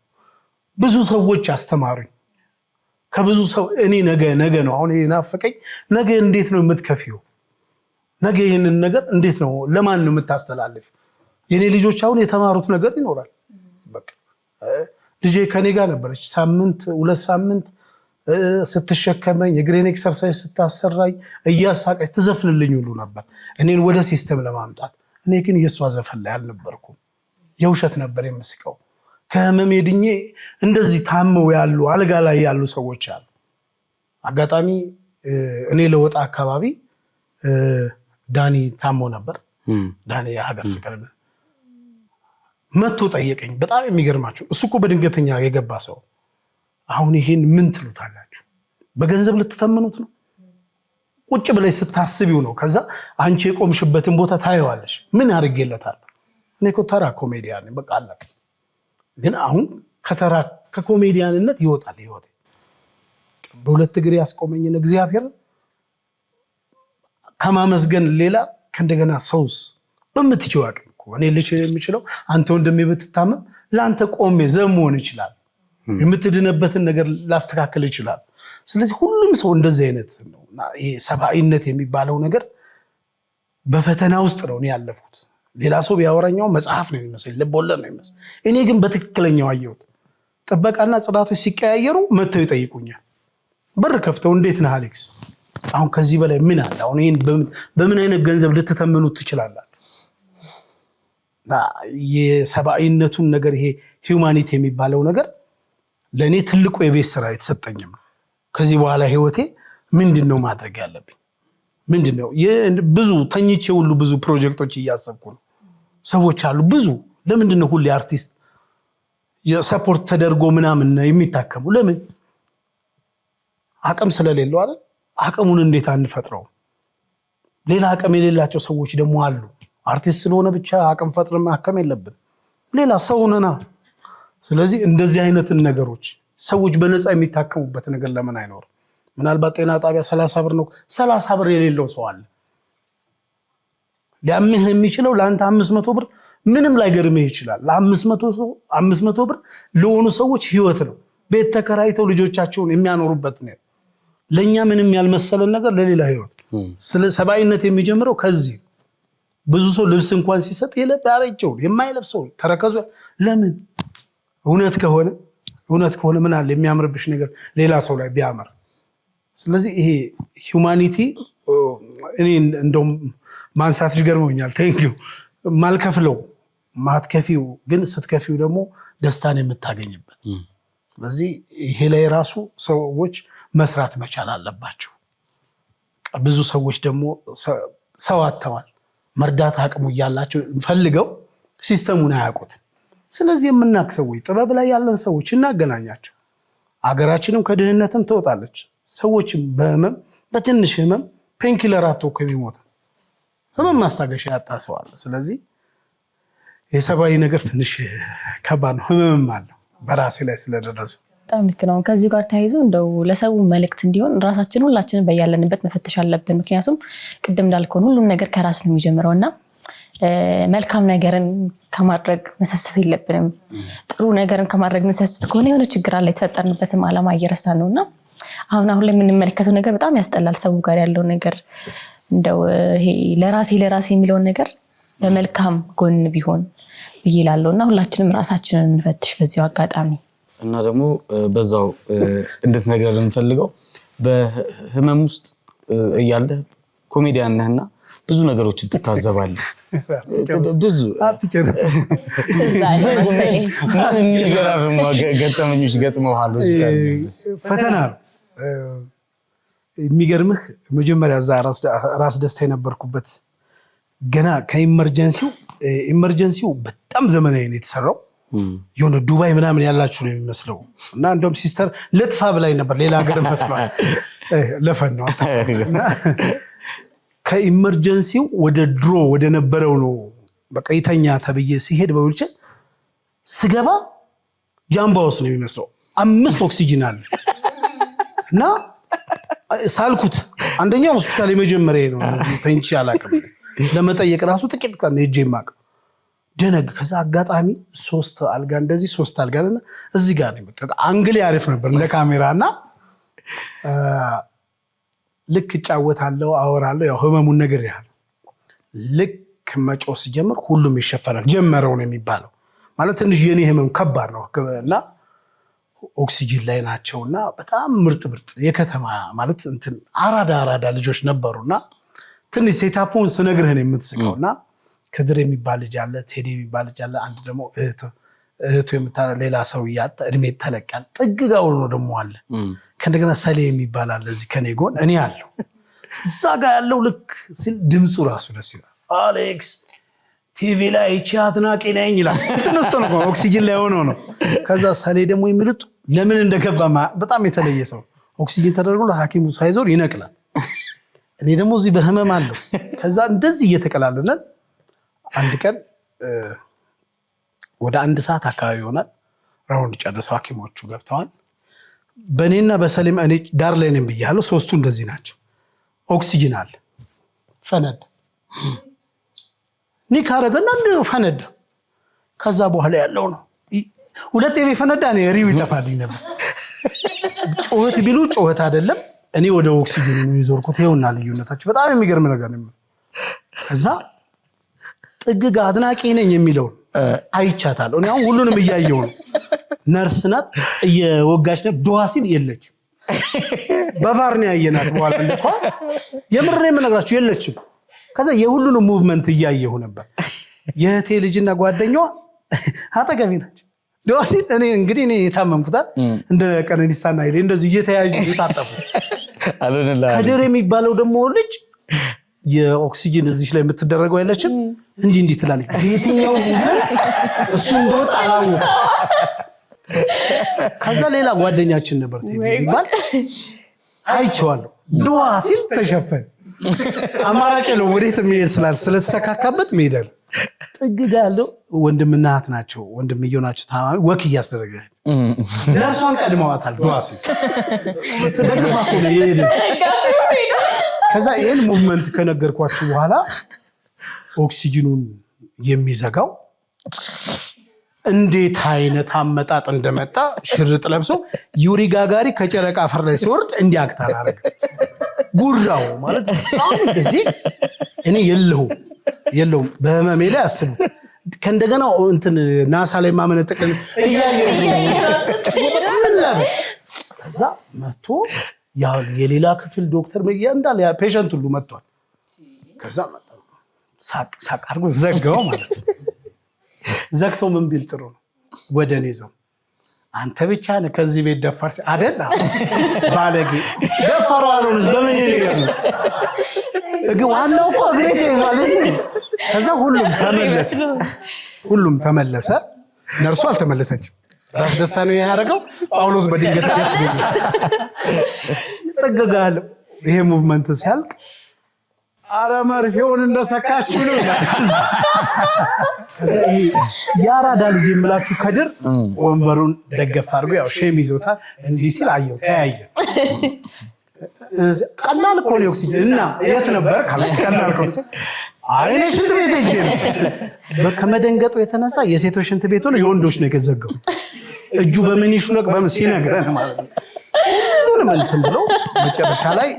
ብዙ ሰዎች አስተማሩኝ። ከብዙ ሰው እኔ ነገ ነው አሁን የናፈቀኝ ነገ እንዴት ነው የምትከፊው? ነገ ይህንን ነገር እንዴት ነው ለማን ነው የምታስተላልፍ? የኔ ልጆች አሁን የተማሩት ነገር ይኖራል። በቃ ልጄ ከኔ ጋር ነበረች ሳምንት 2 ሳምንት ስትሸከመኝ የግሬን ኤክሰርሳይዝ ስታሰራኝ እያሳቀች ትዘፍንልኝ ሁሉ ነበር እኔን ወደ ሲስተም ለማምጣት። እኔ ግን የሷ ዘፈን ላይ አልነበርኩም። የውሸት ነበር የምስቀው። ከህመም ድኜ እንደዚህ ታመው ያሉ አልጋ ላይ ያሉ ሰዎች አሉ። አጋጣሚ እኔ ለወጣ አካባቢ ዳኒ ታሞ ነበር። ዳኒ የሀገር ፍቅር መጥቶ ጠየቀኝ። በጣም የሚገርማቸው እሱ እኮ በድንገተኛ የገባ ሰው። አሁን ይሄን ምን ትሉታላችሁ? በገንዘብ ልትተምኑት ነው? ቁጭ ብለሽ ስታስቢው ነው። ከዛ አንቺ የቆምሽበትን ቦታ ታየዋለሽ። ምን አድርጌለታለሁ? እኔ እኮ ተራ ኮሜዲያን ነኝ። በቃ አለቀ። ግን አሁን ከኮሜዲያንነት ይወጣል ህይወቴ። በሁለት እግሬ ያስቆመኝን እግዚአብሔር ከማመስገን ሌላ ከእንደገና ሰውስ በምትችው አቅም እኮ እኔ ልችል የሚችለው አንተ ወንድሜ ብትታመም ለአንተ ቆሜ ዘመሆን ይችላል። የምትድነበትን ነገር ላስተካከል ይችላል። ስለዚህ ሁሉም ሰው እንደዚህ አይነት ነው። ይሄ ሰብአዊነት የሚባለው ነገር በፈተና ውስጥ ነው ያለፉት። ሌላ ሰው ቢያወራኛው መጽሐፍ ነው የሚመስል፣ ልቦለድ ነው የሚመስል። እኔ ግን በትክክለኛው አየሁት። ጥበቃና ጽዳቶች ሲቀያየሩ መተው ይጠይቁኛል። በር ከፍተው እንዴት ነህ አሌክስ? አሁን ከዚህ በላይ ምን አለ? አሁን ይሄን በምን አይነት ገንዘብ ልትተምኑት ትችላላችሁ? የሰብአዊነቱን ነገር ይሄ ሂውማኒቲ የሚባለው ነገር ለእኔ ትልቁ የቤት ስራ የተሰጠኝም ነው። ከዚህ በኋላ ህይወቴ ምንድነው ማድረግ ያለብኝ? ምንድነው? ብዙ ተኝቼ ሁሉ ብዙ ፕሮጀክቶች እያሰብኩ ነው። ሰዎች አሉ ብዙ። ለምንድነው ሁሌ አርቲስት የሰፖርት ተደርጎ ምናምን የሚታከሙ? ለምን? አቅም ስለሌለው አይደል? አቅሙን እንዴት አንፈጥረው? ሌላ አቅም የሌላቸው ሰዎች ደግሞ አሉ። አርቲስት ስለሆነ ብቻ አቅም ፈጥረን ማከም የለብን። ሌላ ሰው ነና። ስለዚህ እንደዚህ አይነትን ነገሮች ሰዎች በነፃ የሚታከሙበት ነገር ለምን አይኖርም? ምናልባት ጤና ጣቢያ 30 ብር ነው። 30 ብር የሌለው ሰው አለ። ሊያምህ የሚችለው ለአንተ 500 ብር ምንም ላይገርምህ ይችላል። ለ500 ብር ለሆኑ ሰዎች ህይወት ነው። ቤት ተከራይተው ልጆቻቸውን የሚያኖሩበት ነው። ለኛ ምንም ያልመሰለን ነገር ለሌላ ህይወት። ስለ ሰብአዊነት የሚጀምረው ከዚህ። ብዙ ሰው ልብስ እንኳን ሲሰጥ ያረጀው የማይለብሰው ተረከዙ። ለምን? እውነት ከሆነ ምን አለ የሚያምርብሽ ነገር ሌላ ሰው ላይ ቢያምር። ስለዚህ ይሄ ሂውማኒቲ እኔ እንደውም ማንሳትሽ ገርሞኛል። ቴንኪው። ማልከፍለው ማትከፊው ግን ስትከፊው ደግሞ ደስታን የምታገኝበት። ስለዚህ ይሄ ላይ ራሱ ሰዎች መስራት መቻል አለባቸው። ብዙ ሰዎች ደግሞ ሰው አጥተዋል። መርዳት አቅሙ እያላቸው ፈልገው ሲስተሙን አያውቁትም። ስለዚህ የምናውቅ ሰዎች፣ ጥበብ ላይ ያለን ሰዎች እናገናኛቸው። አገራችንም ከድህነትም ትወጣለች። ሰዎችም በህመም በትንሽ ህመም ፔንኪለር አጥቶ እኮ የሚሞት ህመም ማስታገሻ ያጣ ሰው አለ። ስለዚህ የሰብአዊ ነገር ትንሽ ከባድ ነው። ህመምም አለው በራሴ ላይ ስለደረሰ በጣም ልክ ነው። ከዚህ ጋር ተያይዞ እንደው ለሰው መልእክት እንዲሆን ራሳችን ሁላችንን በያለንበት መፈተሽ አለብን። ምክንያቱም ቅድም እንዳልከው ሁሉም ነገር ከራስ ነው የሚጀምረውና መልካም ነገርን ከማድረግ መሰሰት የለብንም። ጥሩ ነገርን ከማድረግ መሰሰት ከሆነ የሆነ ችግር አለ። የተፈጠርንበትም ዓላማ እየረሳን ነውና አሁን ላይ የምንመለከተው ነገር በጣም ያስጠላል። ሰው ጋር ያለው ነገር እንደው ይሄ ለራሴ የሚለውን ነገር በመልካም ጎን ቢሆን ብዬ እላለሁና ሁላችንም ራሳችንን እንፈትሽ በዚሁ አጋጣሚ። እና ደግሞ በዛው እንድትነግረን የምፈልገው በህመም ውስጥ እያለ ኮሜዲያን ነህና ብዙ ነገሮችን ትታዘባለህ። ብዙ ገጠመኞች ገጥመውሃል? ፈተና የሚገርምህ መጀመሪያ እዛ ራስ ደስታ የነበርኩበት ገና ከኢመርጀንሲው በጣም ዘመናዊ ነው የተሰራው። የሆነ ዱባይ ምናምን ያላችሁ ነው የሚመስለው። እና እንደውም ሲስተር ልጥፋ ብላኝ ነበር። ሌላ ሀገር መስሏል። ለፈን ነው። ከኢመርጀንሲው ወደ ድሮ ወደ ነበረው ነው በቃ ይተኛ ተብዬ ሲሄድ በዊልቸር ስገባ ጃምባውስ ነው የሚመስለው። 5 ኦክሲጅን አለ እና ሳልኩት አንደኛው ሆስፒታል የመጀመሪያ ነው ተንቺ አላቀም ለመጠየቅ ራሱ ጥቂት ቀን ሄጄ ማቅ ደነግ ከዛ አጋጣሚ 3 አልጋ እንደዚህ 3 አልጋና እዚህ ጋር ነው በቃ አንግል ያሪፍ ነበር ለካሜራና ልክ ጫወታለው አወራለው ያው ህመሙን ነገር ያህል ልክ መጮስ ጀመር ሁሉም ይሸፈናል ጀመረው ነው የሚባለው ማለት ትንሽ የኔ ህመም ከባድ ነው እና ኦክሲጅን ላይ ናቸውና በጣም ምርጥ የከተማ ማለት እንትን አራዳ ልጆች ነበሩና ትንሽ ሴታፑን ስነግርህ ነው የምትስቀውና ከድር የሚባል ልጅ አለ ቴዲ የሚባል ልጅ አለ አንድ ደግሞ እህቱ ሌላ ሰው ያጣ እድሜ ተለቃል ጥግጋው ነው ደግሞ አለ ከእንደገና ሰሌ የሚባል አለ እዚህ ከኔ ጎን እኔ አለው እዛ ጋር ያለው ልክ ሲል ድምፁ ራሱ ደስ ይላል አሌክስ ቲቪ ላይ ቻትናቂ ነኝ ይላል ተነስቶ ነው ኦክሲጅን ላይ ሆኖ ነው ከዛ ሰሌ ደግሞ የሚሉት ለምን እንደገባ በጣም የተለየ ሰው ኦክሲጅን ተደርጎ ለሐኪሙ ሳይዞር ይነቅላል እኔ ደግሞ እዚህ በህመም አለው ከዛ እንደዚህ እየተቀላለለን አንድ ቀን ወደ 1 ሰዓት አካባቢ ይሆናል ራውንድ ጨርሰው ሐኪሞቹ ገብተዋል በኔና በሰሌም እኔ ዳር ላይ ነኝ ብያለሁ ሶስቱ እንደዚህ ናቸው ኦክሲጅን አለ ፈነዳ ኒካረገና እንደው ፈነዳ ከዛ በኋላ ያለው ነው ሁለቴ ፈነዳ ነው ሪው ይጠፋልኝ ነበር ጮህት ቢሉ ጮህት አይደለም እኔ ወደ ኦክሲጅን ነው ይዞርኩት ይኸውና ልዩነታችሁ በጣም የሚገርም ነገር ነው ከዛ ጥግጋ አድናቂ ነኝ የሚለው አይቻታለሁ እኔ አሁን ሁሉንም እያየው ነው ነርስ ናት እየወጋች ነው ዶዋሲል የለችም በቫርኒ ያየናት በኋላ እንኳን የምር ነው የምነግራችሁ የለችም ከዛ የሁሉንም ሙቭመንት እያየሁ ነበር የእህቴ ልጅና ጓደኛዋ አጠገቤ ናቸው ዶዋሲል እኔ እንግዲህ እኔ የታመምኩታ እንደ ቀነኒሳና ይሌ እንደዚህ እየተያዩ ይታጠፉ ከደሬ የሚባለው ደግሞ ልጅ የኦክሲጅን እዚህ ላይ የምትደረገው ያለችም እንዲህ ትላለች የትኛው እሱ እንደወጣ አላወቀ ከዛ ሌላ ጓደኛችን ነበር ይባል አይቼዋለሁ ዶዋሲል ተሸፈነ አማራጭ ነው ወዴት የሚሄድ ስለተሰካካበት ሜዳል ጥግጋለው ወንድምና እህት ናቸው ወንድምየው ናቸው ታማሚ ወክ እያስደረገ ለሷን ቀድመዋታል ዶዋሲል ተደግፋኩ ነው ይሄድ ከዛ ይሄን ሙቭመንት ከነገርኳችሁ በኋላ ኦክሲጅኑን የሚዘጋው እንዴት አይነት አመጣጥ እንደመጣ ሽርጥ ለብሶ ዩሪ ጋጋሪ ከጨረቃ አፈር ላይ ሲወርድ እንዲያክታል አረገ ጉራው ማለት አሁን እንደዚህ እኔ የለሁም በህመሜ ላይ አስቡ ከእንደገና እንትን ናሳ ላይ ማመነጠቅን ከዛ መጥቶ ያው የሌላ ክፍል ዶክተር እንዳለ ያ ፔሸንት ሁሉ መጥቷል ከዛ መጣ ሳቅ አድርጎ ዘጋው ማለት ነው ዘግቶ ምን ቢል ጥሩ ነው ወደኔ ዘው አንተ ብቻ ነህ ከዚህ ቤት ደፋር አይደል ባለጌ ደፋሩ አሉንስ በምን ይልቀም ዋናው እኮ ግሬት ማለት ነው ከዛ ሁሉም ተመለሰ ነርሱ አልተመለሰችም ራስ ደስታ ነው ያደረገው ጳውሎስ በድንገት ተገጋለ ይሄ ሙቭመንት ሲያልቅ አረመርፊውን እንደሰካችሁ ነው ከዛ ያራዳ ልጅ የምላችሁ ከድር ወንበሩን ደገፍ አድርጎ ያው ሼም ይዞታል እንዲህ ሲል አየው ተያየ ቀላል እኮ ነው ኦክሲጅን እና የት ነበር ቀላል እኮ አይኔ ሽንት ቤት ሄጄ በከመደንገጡ የተነሳ የሴቶች ሽንት ቤት ነው የወንዶች ነው የገዘገው እጁ በምን ይሽለቅ በምን ሲነግረን ማለት ነው ሁሉንም እንትን ብሎ መጨረሻ ላይ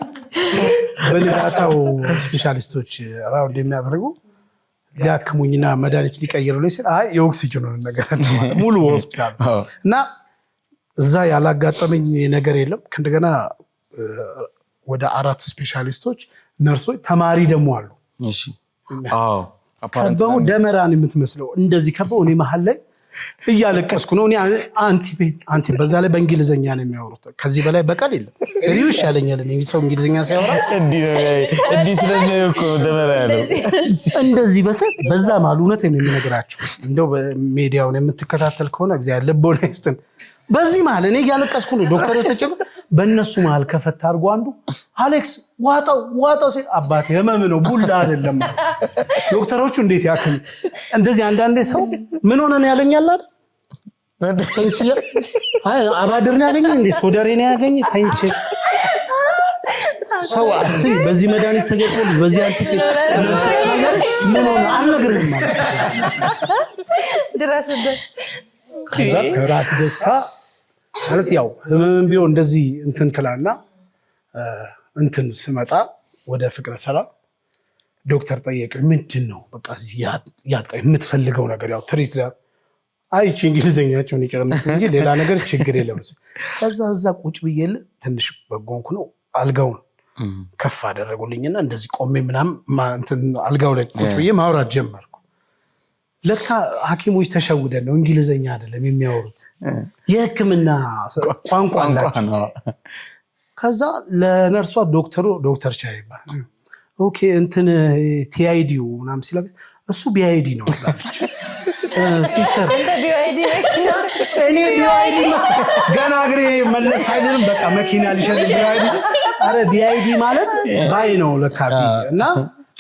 በልዳታው ስፔሻሊስቶች ራውንድ የሚያደርጉ ሊያክሙኝና መድኃኒት ሊቀይሩልኝ ሲል አይ የኦክሲጅኑን ነገር ሙሉ ሆስፒታል እና እዛ ያላጋጠመኝ ነገር የለም ከእንደገና ወደ 4 ስፔሻሊስቶች ነርሶች ተማሪ ደግሞ አሉ እሺ አዎ ከበው ደመራን የምትመስለው እንደዚህ ከበው እኔ መሃል ላይ እያለቀስኩ ነው እኔ አንቲ በዛ ላይ በእንግሊዘኛ ነው የሚያወሩት ከዚህ በላይ በቀል የለም ሪው ይሻለኛል እኔ ሰው እንግሊዘኛ ሲያወራ እንዲህ ስለሚያየው እኮ ደመራ ያለው እንደዚህ በዛ ማለት እውነት ነው የሚነግራችሁ እንደው በሚዲያውን የምትከታተል ከሆነ እግዚአብሔር ልቦና ይስጥን በዚህ ማለት እኔ እያለቀስኩ ነው ዶክተሮች በእነሱ መሃል ከፈታ አድርጎ አንዱ አሌክስ ዋጣው ሲል አባቴ ህመም ነው ቡላ አይደለም ዶክተሮቹ እንዴት ያክል እንደዚህ አንዳንዴ ሰው ምን ሆነ ነው ያለኛል አይደል ተንቺ አይ አባድር ነው ያገኘ እንዴ ሶደሬ ነው ያገኘ ተንቺ ሰው አስቢ በዚህ መድኃኒት ተገጥሞ በዚህ አንተ ምን ሆነ አልነግርህም ማለት ድረስበት ከዛ ከራስ ደስታ ማለት ያው ህመም ቢሆን እንደዚህ እንትን ትላልና እንትን ስመጣ ወደ ፍቅረ ሰላም ዶክተር ጠየቀ ምንድነው በቃ ያጣ የምትፈልገው ነገር ያው ትሪት አይቺ እንግሊዘኛቸውን ይቀርምት እንጂ ሌላ ነገር ችግር የለም ከዛ ቁጭ ብዬል ትንሽ በጎንኩ ነው አልጋውን ከፍ አደረጉልኝና እንደዚህ ቆሜ ምናምን እንትን አልጋው ላይ ቁጭ ብዬ ማውራት ጀመርኩ ለካ ሐኪሞች ተሸውደን ነው እንግሊዘኛ አይደለም የሚያወሩት የህክምና ቋንቋ አላቸው ከዛ ለነርሷ ዶክተር ቻይባ ኦኬ እንትን ቲአይዲው ምናምን ሲላል እሱ ቢአይዲ ነው ሲስተር እንደ ቢአይዲ መኪና እኔ ቢአይዲ ገና እግሬ መለስ አይደለም በቃ መኪና ሊሸጥ ቢአይዲ አረ ቢአይዲ ማለት ባይ ነው ለካ እና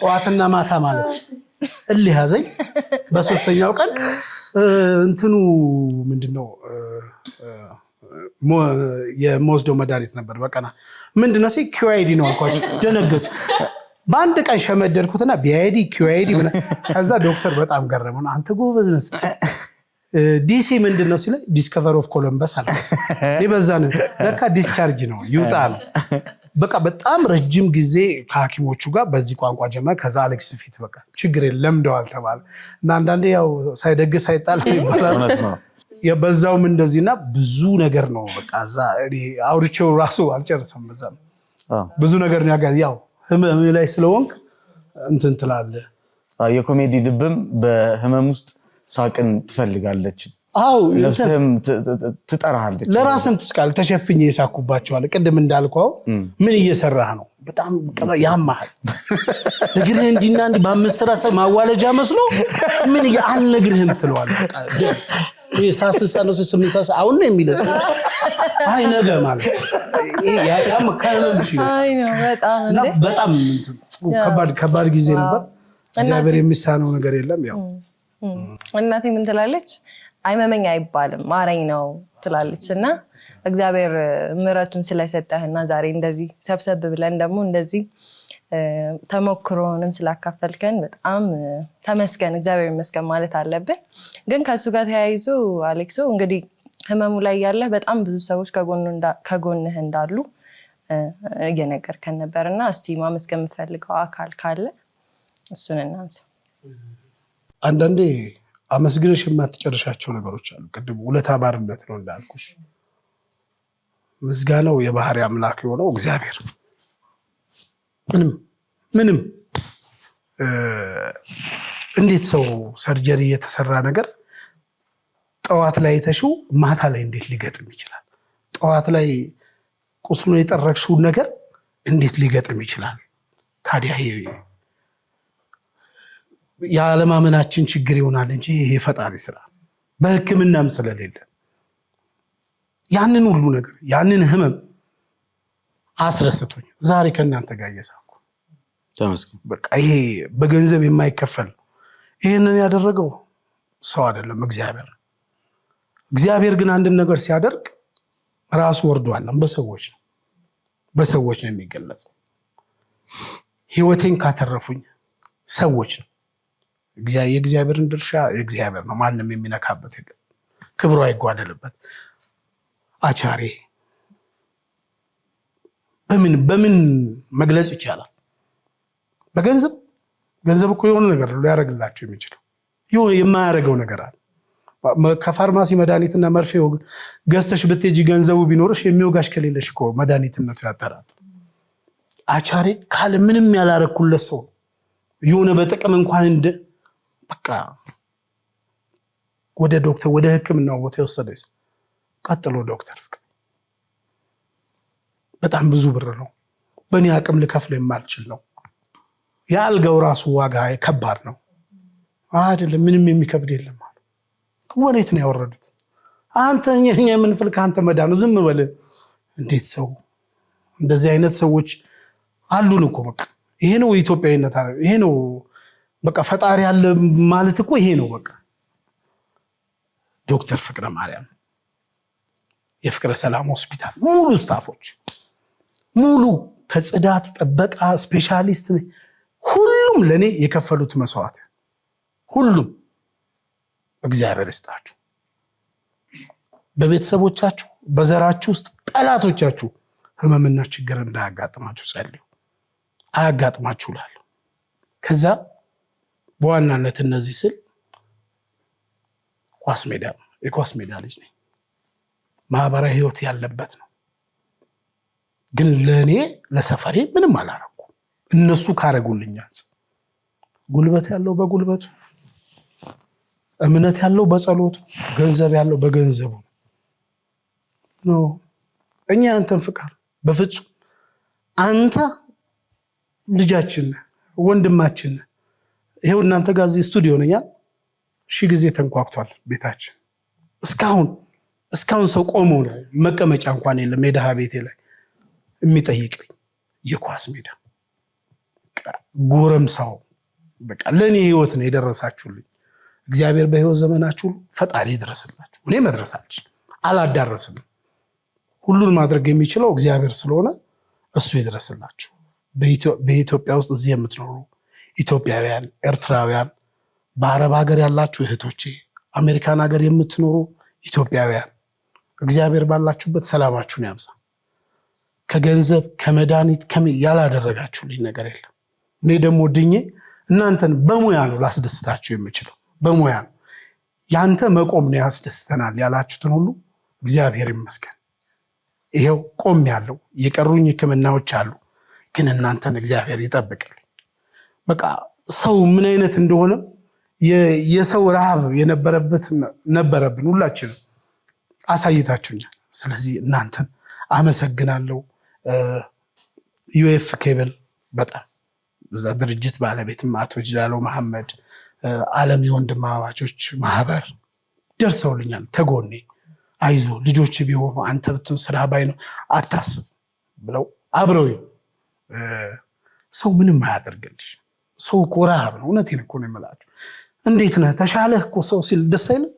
ጧትና ማታ ማለት እልህ ያዘኝ በሶስተኛው ቀን እንትኑ ምንድነው የሞስዶ መድኃኒት ነበር በቀና ምንድነው ኪዩአይዲ ነው አልኳቸው ደነገጡ በአንድ ቀን ሸመደድኩትና ቢአይዲ ኪዩአይዲ ከዛ ዶክተር በጣም ገረመው አንተ ጎበዝ ነህ ዲሲ ምንድነው ሲለ ዲስከቨር ኦፍ ኮሎምበስ አለ ይበዛ ነው ለካ ዲስቻርጅ ነው ይውጣ ነው በቃ በጣም ረጅም ጊዜ ከሐኪሞቹ ጋር በዚህ ቋንቋ ጀመረ ከዛ አሌክስ ፊት በቃ ችግር ለምደዋል ተባለ እና አንዳንዴ ያው ሳይደግስ አይጣል ይባላል የበዛውም እንደዚህና ብዙ ነገር ነው በቃ ዛ አውርቼው ራሱ አልጨረሰም በዛ ብዙ ነገር ነው ያው ህመም ላይ ስለሆንክ እንትን ትላለህ የኮሜዲ ልብም በህመም ውስጥ ሳቅን ትፈልጋለች አው ነፍስህም ትጠራሃለች ለራስም ትስቃል ተሸፍኝ የሳኩባቸዋል ቅድም እንዳልኳው ምን እየሰራህ ነው በጣም ያማሃል እግርህ እንዲና እንዲ በአምስት ራስ ማዋለጃ መስሎ ምን አልነግርህም ትለዋል በቃ የሳስሳ ነው ስምንት አሁን ነው የሚለስ አይ ነገ ማለት ያም ካለሽ አይ ነው በጣም ከባድ ጊዜ ነበር እግዚአብሔር የሚሳነው ነገር የለም ያው እናቴ ምን ትላለች አይመመኝ አይባልም ማረኝ ነው ትላለች እና እግዚአብሔር ምሕረቱን ስለሰጠህና ዛሬ እንደዚህ ሰብሰብ ብለን ደግሞ እንደዚህ ተሞክሮንም ስላካፈልከን በጣም ተመስገን እግዚአብሔር ይመስገን ማለት አለብን ግን ከሱ ጋር ተያይዞ አሌክሶ እንግዲህ ህመሙ ላይ ያለ በጣም ብዙ ሰዎች ከጎንህ እንዳሉ እየነገርከን ነበርና እስቲ ማመስገን የምፈልገው አካል ካለ እሱን እናንሳ አንዳንዴ አመስግነሽ የማትጨርሻቸው ነገሮች አሉ ቅድም ውለታ ባርነት ነው እንዳልኩሽ ምስጋናው የባህሪ አምላክ የሆነው እግዚአብሔር ምንም እንዴት ሰው ሰርጀሪ የተሰራ ነገር ጠዋት ላይ ተሽው ማታ ላይ እንዴት ሊገጥም ይችላል ጠዋት ላይ ቁስሉን የጠረክሽው ነገር እንዴት ሊገጥም ይችላል ታዲያ ያለማመናችን ችግር ይሆናል እንጂ ይሄ ፈጣሪ ስራ በህክምናም ስለሌለ ያንን ሁሉ ነገር ያንን ህመም አስረስቶኝ ዛሬ ከእናንተ ጋር እየሳኩ ተመስገን በቃ ይሄ በገንዘብ የማይከፈል ይሄንን ያደረገው ሰው አይደለም እግዚአብሔር ግን አንድ ነገር ሲያደርግ ራሱ ወርዷል በሰዎች ነው የሚገለጸው ህይወቴን ካተረፉኝ ሰዎች ነው የእግዚአብሔርን ድርሻ የእግዚአብሔር ነው ማንንም የሚነካበት የለም ክብሩ አይጓደልበት አቻሬ በምን መግለጽ ይቻላል በገንዘብ እኮ የሆነ ነገር ሊያደርግላቸው የሚችለው የማያደርገው ነገር አለ ከፋርማሲ መድኃኒትና መርፌ ገዝተሽ ብትሄጂ ገንዘቡ ቢኖርሽ የሚወጋሽ ከሌለሽ እኮ መድኃኒትነቱ ያጠራጥራል አቻሬ ካለ ምንም ያላረኩለት ሰው የሆነ በጥቅም እንኳን በቃ ወደ ዶክተር ወደ ህክምናው ቦታ የወሰደኝ ቀጥሎ ዶክተር በጣም ብዙ ብር ነው በእኔ አቅም ልከፍለው የማልችል ነው ያልጋው ራሱ ዋጋ ከባድ ነው አይደለም ምንም የሚከብድ የለም ወሬት ነው ያወረዱት አንተ እኛ የምንፈልግ አንተ መዳኑ ዝም በል እንዴት ሰው እንደዚህ አይነት ሰዎች አሉን እኮ በቃ ይሄ ነው ኢትዮጵያዊነት ይሄ ነው በቃ ፈጣሪ ያለ ማለት እኮ ይሄ ነው በቃ ዶክተር ፍቅረ ማርያም የፍቅረ ሰላም ሆስፒታል ሙሉ ስታፎች ሙሉ ከጽዳት ጥበቃ ስፔሻሊስት ሁሉም ለኔ የከፈሉት መስዋዕት ሁሉም እግዚአብሔር ይስጣችሁ። በቤተሰቦቻችሁ በዘራችሁ ውስጥ ጠላቶቻችሁ ህመምና ችግር እንዳያጋጥማችሁ ጸልዩ። አያጋጥማችሁ እላለሁ። ከዛ በዋናነት እነዚህ ስል የኳስ ሜዳ ልጅ ነኝ። ማህበራዊ ህይወት ያለበት ነው። ግን ለኔ ለሰፈሬ ምንም አላረኩም። እነሱ ካረጉልኝ ጉልበት ያለው በጉልበቱ፣ እምነት ያለው በጸሎቱ፣ ገንዘብ ያለው በገንዘቡ ነው። እኛ አንተን ፍቃድ በፍጹም አንተ ልጃችን ወንድማችን ይሄው እናንተ ጋር እዚህ ስቱዲዮ ነኝ 1000 ጊዜ ተንኳክቷል ቤታችን። እስካሁን ሰው ቆሞ ነው መቀመጫ እንኳን የለም ሜዳ ቤቴ ላይ የሚጠይቀኝ። የኳስ ሜዳ ጎረምሳው በቃ ለኔ ህይወት ነው የደረሳችሁልኝ። እግዚአብሔር በህይወት ዘመናችሁ ፈጣሪ ይድረስላችሁ። እኔ መድረሳች አላዳረስም። ሁሉን ማድረግ የሚችለው እግዚአብሔር ስለሆነ እሱ ይድረስላችሁ። በኢትዮጵያ ውስጥ እዚህ የምትኖሩ ኢትዮጵያውያን፣ ኤርትራውያን፣ በአረብ ሀገር ያላችሁ እህቶቼ፣ አሜሪካን ሀገር የምትኖሩ ኢትዮጵያውያን እግዚአብሔር ባላችሁበት ሰላማችሁን ያብዛ። ከገንዘብ ከመድኃኒት ያላደረጋችሁልኝ ነገር የለም። እኔ ደግሞ ድኜ እናንተን በሙያ ነው ላስደስታችሁ የምችለው። በሙያ ነው። ያንተ መቆም ነው ያስደስተናል ያላችሁትን ሁሉ እግዚአብሔር ይመስገን። ይሄው ቆም ያለው የቀሩኝ ህክምናዎች አሉ። ግን እናንተን እግዚአብሔር ይጠብቅልኝ። በቃ ሰው ምን አይነት እንደሆነ የሰው ረሃብ ነበረብን ሁላችንም አሳይታችሁኛል። ስለዚህ እናንተን አመሰግናለሁ። ዩኤፍ ኬብል በጣም እዛ ድርጅት ባለቤትም አቶ ጅላለው መሐመድ፣ ዓለም የወንድማማቾች ማህበር ደርሰውልኛል። ተጎኔ አይዞ ልጆች ቢሆኑ አንተ ብትሆን ስራ ባይ ነው አታስብ ብለው አብረው ሰው ምንም አያደርግልሽ። ሰው እኮ ረሃብ ነው። እውነቴን እኮ ነው የምላችሁ። እንዴት ነህ ተሻለህ እኮ ሰው ሲል ደስ አይልም?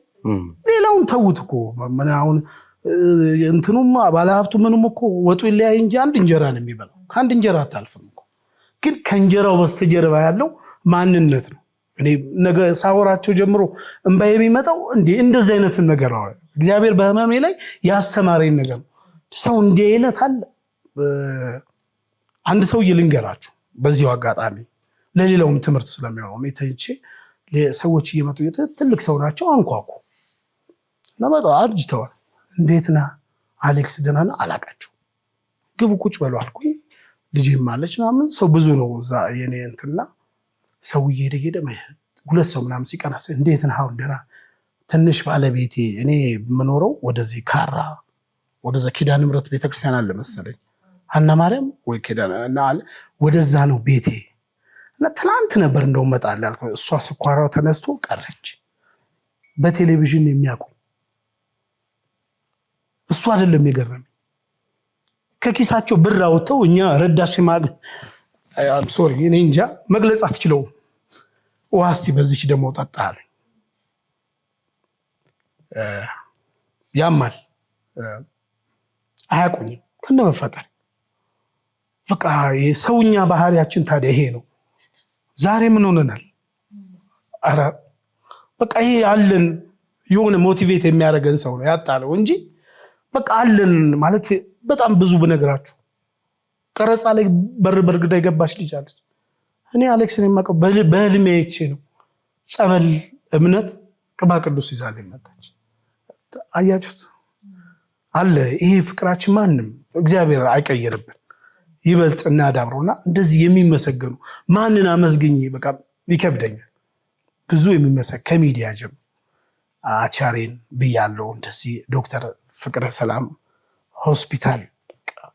ሌላውን ተውት እኮ ምን አሁን እንትኑም ባለሀብቱ ምንም እኮ ወጡ ይለያይ እንጂ አንድ እንጀራ ነው የሚበላው። ከአንድ እንጀራ አታልፍም እኮ። ግን ከእንጀራው በስተጀርባ ያለው ማንነት ነው። እኔ ነገ ሳወራቸው ጀምሮ እንባ የሚመጣው እንደዚህ አይነት ነገር ነው። እግዚአብሔር በህመሜ ላይ ያስተማረኝ ነገር ነው። ሰው እንዲህ አይነት አለ። አንድ ሰው ልንገራችሁ በዚሁ አጋጣሚ ለሌላውም ትምህርት ስለሚሆነው እኔ ተንቼ ሰዎች እየመጡ ትልቅ ሰው ናቸው አንኳኩ ለማጣ አርጅተዋል። እንዴት ነህ አሌክስ ደህና ነህ አላቃቸው። ግቡ ቁጭ በሉ አልኩኝ። ልጄም አለች ምናምን ሰው ብዙ ነው እዛ የኔ እንትና ሰው እየሄደ ሁለት ሰው ምናምን ሲቀናስ እንዴት ነህ አሁን ደህና። ትንሽ ባለቤቴ እኔ የምኖረው ወደዚህ ካራ ወደዛ ኪዳነ ምሕረት ቤተክርስቲያን አለ መሰለኝ ሀና ማርያም ወይ ኪዳነ እና ወደዛ ነው ቤቴ። እና ትናንት ነበር እንደው መጣል ያልኩ እሷ ስኳራው ተነስቶ ቀረች። በቴሌቪዥን የሚያውቁ እሱ አይደለም የገረመኝ። ከኪሳቸው ብር አውጥተው እኛ ረዳሽ ሶሪ እኔ እንጃ መግለጽ አትችለውም። ውሃ እስቲ በዚች ደግሞ ጠጣ አለኝ። ያማል አያውቁኝም ከነመፈጠር በቃ የሰውኛ ባህሪያችን ታዲያ ይሄ ነው። ዛሬ ምን ሆነናል? አረ በቃ ይሄ አለን የሆነ ሞቲቬት የሚያደርገን ሰው ነው ያጣለው እንጂ በቃ አለን ማለት በጣም ብዙ በነገራችሁ ቀረጻ ላይ በር ግዳ የገባች ልጅ አለች። እኔ አሌክስን የማውቀው በህልሜ አይቼ ነው። ጸበል እምነት ቅባ ቅዱስ ይዛለኝ መጣች። አያችሁት አለ ይሄ ፍቅራችን ማንም እግዚአብሔር አይቀየርብን። ይበልጥ እናዳብረውና እንደዚህ የሚመሰገኑ ማንን አመስግኝ በቃ ይከብደኛል። ብዙ የሚመሰግ ከሚዲያ ጀምሮ አቻሬን ብያለው። እንደዚህ ዶክተር ፍቅረ ሰላም ሆስፒታል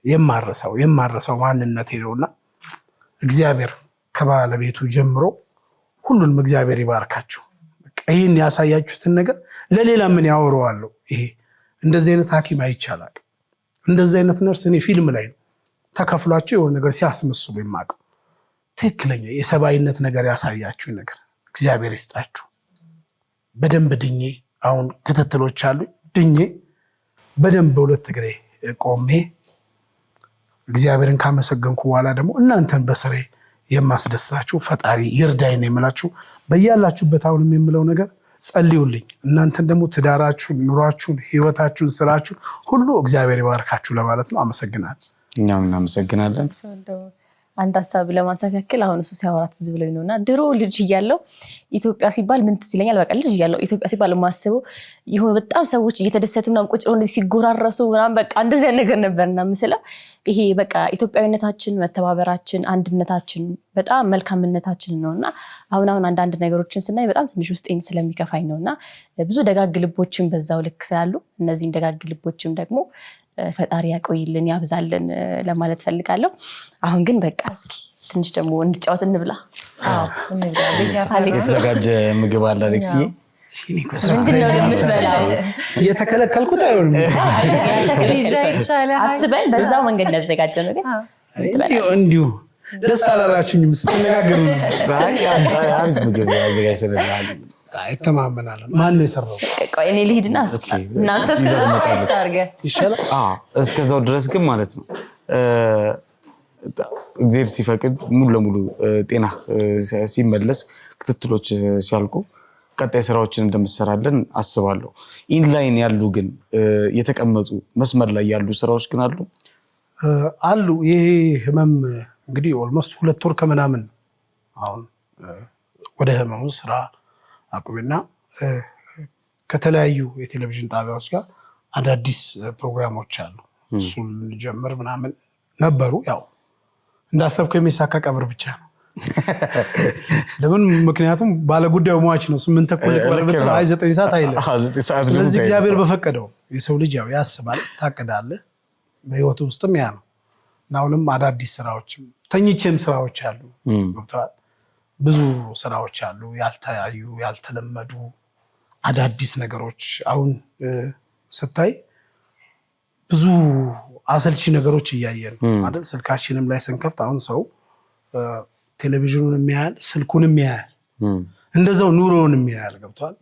የማረሰው ማንነቴ ነውና እግዚአብሔር ከባለቤቱ ጀምሮ ሁሉንም እግዚአብሔር ይባርካችሁ። ይሄን ያሳያችሁትን ነገር ለሌላ ምን ያወራዋለሁ? ይሄ እንደዚህ አይነት ሐኪም አይቻላል። እንደዚህ አይነት ነርስ እኔ ፊልም ላይ ነው ተከፍሏቸው የሆነ ነገር ሲያስመስሉ የማውቀው። ትክክለኛ የሰባይነት ነገር ያሳያችሁ ነገር እግዚአብሔር ይስጣችሁ። በደንብ ድኜ አሁን ክትትሎች አሉ። ድኜ በደንብ በሁለት እግሬ ቆሜ እግዚአብሔርን ካመሰገንኩ በኋላ ደግሞ እናንተን በስሬ የማስደስታችሁ ፈጣሪ ይርዳኝ ነው የምላችሁ። በያላችሁበት አሁንም የምለው ነገር ጸልዩልኝ። እናንተን ደግሞ ትዳራችሁን፣ ኑሯችሁን፣ ህይወታችሁን፣ ስራችሁን ሁሉ እግዚአብሔር ይባርካችሁ ለማለት ነው። አመሰግናለሁ። እኛም እናመሰግናለን። አንድ ሀሳብ ለማንሳት ያክል አሁን እሱ ሲያወራት ትዝ ብሎኝ ነውና ድሮ ልጅ እያለሁ ኢትዮጵያ ሲባል ምን ትዝ ይለኛል? በቃ ልጅ እያለሁ ኢትዮጵያ ሲባል የማስበው የሆነ በጣም ሰዎች እየተደሰቱ ምናምን ቁጭ ብለው ሲጎራረሱ ምናምን በቃ እንደዚህ አይነት ነገር ነበርና ምስለው ይሄ በቃ ኢትዮጵያዊነታችን፣ መተባበራችን፣ አንድነታችን በጣም መልካምነታችን ነውና አሁን አንዳንድ ነገሮችን ስናይ በጣም ትንሽ ውስጤን ስለሚከፋኝ ነውና ብዙ ደጋግ ልቦችን በዛው ልክ ስላሉ እነዚህን ደጋግ ልቦችም ደግሞ ፈጣሪ ያቆይልን ያብዛልን ለማለት ፈልጋለሁ። አሁን ግን በቃ እስኪ ትንሽ ደግሞ እንጫወት እንብላ። የተዘጋጀ ምግብ አለ አሌክስዬ። ምንድነው የምትበላው? እየተከለከልኩት አይሆንም። አስበን በዛው መንገድ ያዘጋጀ ነው። ግን እንዲሁ ደስ አላላችሁኝም? ስትነጋገሩ ነበር። አሪፍ ምግብ ያዘጋጅተናል። አይተማመናለን። ማን ነው የሰራው? ቆይ እኔ ልሂድና እናንተ ይሻላል። እስከዛው ድረስ ግን ማለት ነው እግዚአብሔር ሲፈቅድ ሙሉ ለሙሉ ጤና ሲመለስ ክትትሎች ሲያልቁ ቀጣይ ስራዎችን እንደምሰራለን አስባለሁ። ኢንላይን ያሉ ግን የተቀመጡ መስመር ላይ ያሉ ስራዎች ግን አሉ። ይሄ ህመም እንግዲህ ኦልሞስት 2 ወር ከምናምን አሁን ወደ ህመሙ ስራ አቁብና ከተለያዩ የቴሌቪዥን ጣቢያዎች ጋር አዳዲስ ፕሮግራሞች አሉ። እሱን ልንጀምር ምናምን ነበሩ። ያው እንዳሰብከው የሚሳካ ቀብር ብቻ ነው። ለምን? ምክንያቱም ባለጉዳዩ ሟች ነው። 8 ተኩል ቆርብት 9 ሰዓት አይደለም። ስለዚህ እግዚአብሔር በፈቀደው የሰው ልጅ ያው ያስባል፣ ታቅዳለህ። በህይወቱ ውስጥም ያ ነው። እና አሁንም አዳዲስ ስራዎችም ተኝቼም ስራዎች አሉ። ገብተዋል። ብዙ ስራዎች አሉ፣ ያልታዩ ያልተለመዱ አዳዲስ ነገሮች። አሁን ስታይ ብዙ አሰልቺ ነገሮች እያየን አይደል? ስልካችንም ላይ ስንከፍት አሁን ሰው ቴሌቪዥኑን የሚያያል፣ ስልኩንም የሚያያል፣ እንደዛው ኑሮውን የሚያያል። ገብቷል።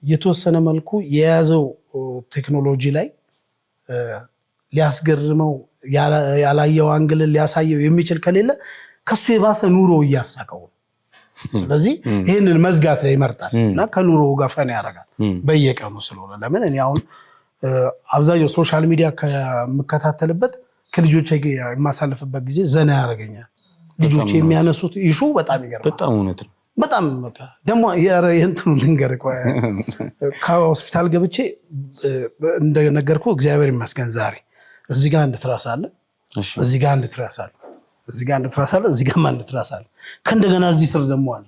የተወሰነ መልኩ የያዘው ቴክኖሎጂ ላይ ሊያስገርመው ያላየው አንግልን ሊያሳየው የሚችል ከሌለ ከሱ የባሰ ኑሮ እያሳቀው። ስለዚህ ይህንን መዝጋት ላይ ይመርጣል እና ከኑሮ ጋር ፈን ያደርጋል በየቀኑ ስለሆነ። ለምን እኔ አሁን አብዛኛው ሶሻል ሚዲያ ከምከታተልበት ከልጆች የማሳልፍበት ጊዜ ዘና ያደርገኛል። ልጆች የሚያነሱት ኢሹ በጣም ይገርማል። በጣም እውነት ነው። በጣም በቃ ደግሞ የእንትኑ ልንገርህ፣ ከሆስፒታል ገብቼ እንደነገርኩህ እግዚአብሔር ይመስገን ዛሬ እዚህ ጋር አንድ ትራስ አለ፣ እዚህ ጋር አንድ ትራስ አለ፣ እዚህ ጋር አንድ ትራስ አለ፣ እዚህ ጋር አንድ ትራስ አለ፣ ከእንደገና እዚህ ስር ደግሞ አለ።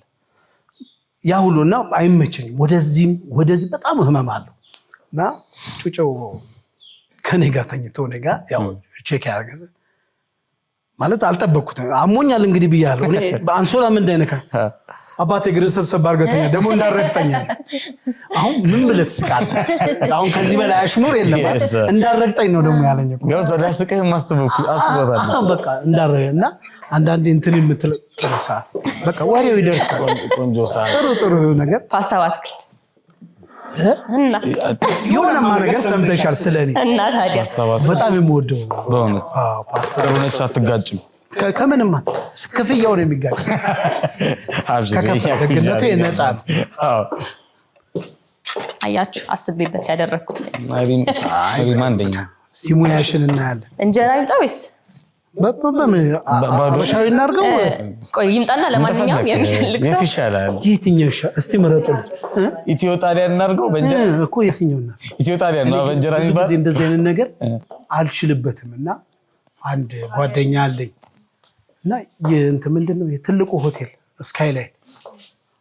ያ ሁሉና አይመቸኝም። ወደዚህም ወደዚህ በጣም ህመም አለው እና ጩጨው ከኔ ጋር ተኝቶ እኔ ጋር ያው ቼክ ያደርገዘ ማለት አልጠበቅኩትም። አሞኛል እንግዲህ ብያለሁ። እኔ በአንሶላ ምን እንዳይነካ አባቴ ግርን ሰብሰብ አድርገተኛ ደግሞ እንዳረግጠኛ። አሁን ምን ብለህ ትስቃለህ? አሁን ከዚህ በላይ አሽሙር የለም። እንዳረግጠኝ ነው ደግሞ ያለኝ እኮ ያው ተዳስቀህ አስቦታል። በቃ እንዳረገና አንዳንዴ እንትን የምትል ጥሩ ሰዓት በቃ ወሬው ይደርሳል። ቆንጆ ሰዓት ጥሩ ነገር ፓስታ ባትክልት እና የሆነማ ነገር ሰምተሻል ስለኔ? እና ታዲያ በጣም የምወደው በእውነት ፓስታ ጥሩ ነች፣ አትጋጭም። ከምንም ክፍያው ነው የሚጋጭ። ከከፈተግነቱ የነጻ ነው። አያችሁ፣ አስቤበት ያደረግኩት አንደኛ ሲሙያሽን እናያለን። እንጀራ ይምጣ ወይስ በሻዊ እናድርገው? ቆይ ይምጣና ለማንኛውም የሚፈልግ ሰው ይሻላል። የትኛው ይሻላል? እስቲ ምረጡልኝ። ኢትዮ ጣሊያን እናድርገው በእንጀራ እኮ የትኛው ነው? ኢትዮ ጣሊያን ነው በእንጀራ የሚባል። እንደዚህ አይነት ነገር አልችልበትም እና አንድ ጓደኛ አለኝ እና እንትን ምንድነው የትልቁ ሆቴል ስካይላይት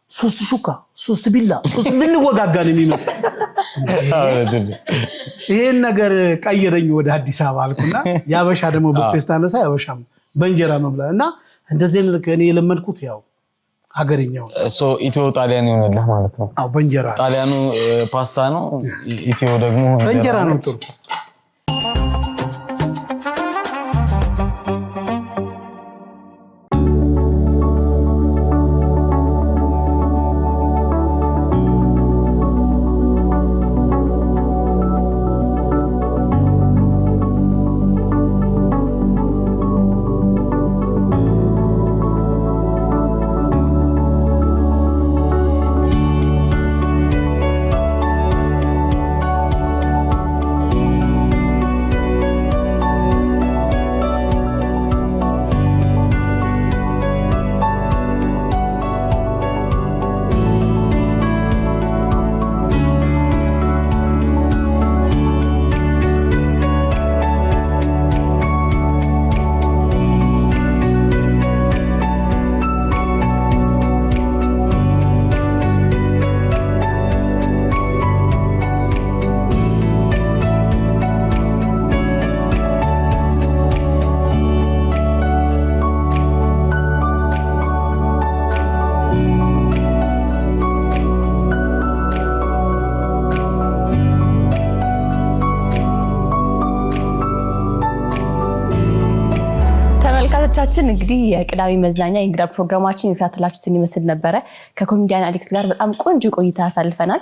3 ሹካ 3 ቢላ 3 ብንወጋጋ ነው የሚመስል። ይሄን ነገር ቀይረኝ ወደ አዲስ አበባ አልኩና ያበሻ ደግሞ በፌስታነሳ ያበሻም በእንጀራ መብላት እና እንደዚህ አይነት እኔ የለመድኩት ያው ሀገርኛው ኢትዮ ጣሊያን ይሆነልህ ማለት ነው። አዎ በእንጀራ ጣሊያኑ ፓስታ ነው፣ ኢትዮ ደግሞ በእንጀራ ነው ጥሩ። ተመልካቾቻችን እንግዲህ የቅዳሜ መዝናኛ የእንግዳ ፕሮግራማችን የተከታተላችሁትን ይመስል ነበረ። ከኮሜዲያን አሌክስ ጋር በጣም ቆንጆ ቆይታ አሳልፈናል።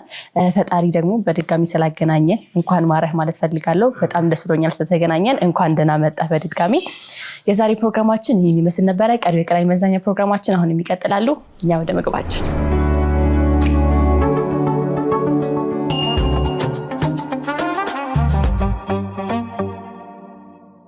ፈጣሪ ደግሞ በድጋሚ ስላገናኘን እንኳን ማረህ ማለት ፈልጋለሁ። በጣም ደስ ብሎኛል ስለተገናኘን። እንኳን ደህና መጣህ በድጋሚ። የዛሬ ፕሮግራማችን ይህን ይመስል ነበረ። ቀሪው የቅዳሜ መዝናኛ ፕሮግራማችን አሁንም ይቀጥላሉ። እኛ ወደ ምግባችን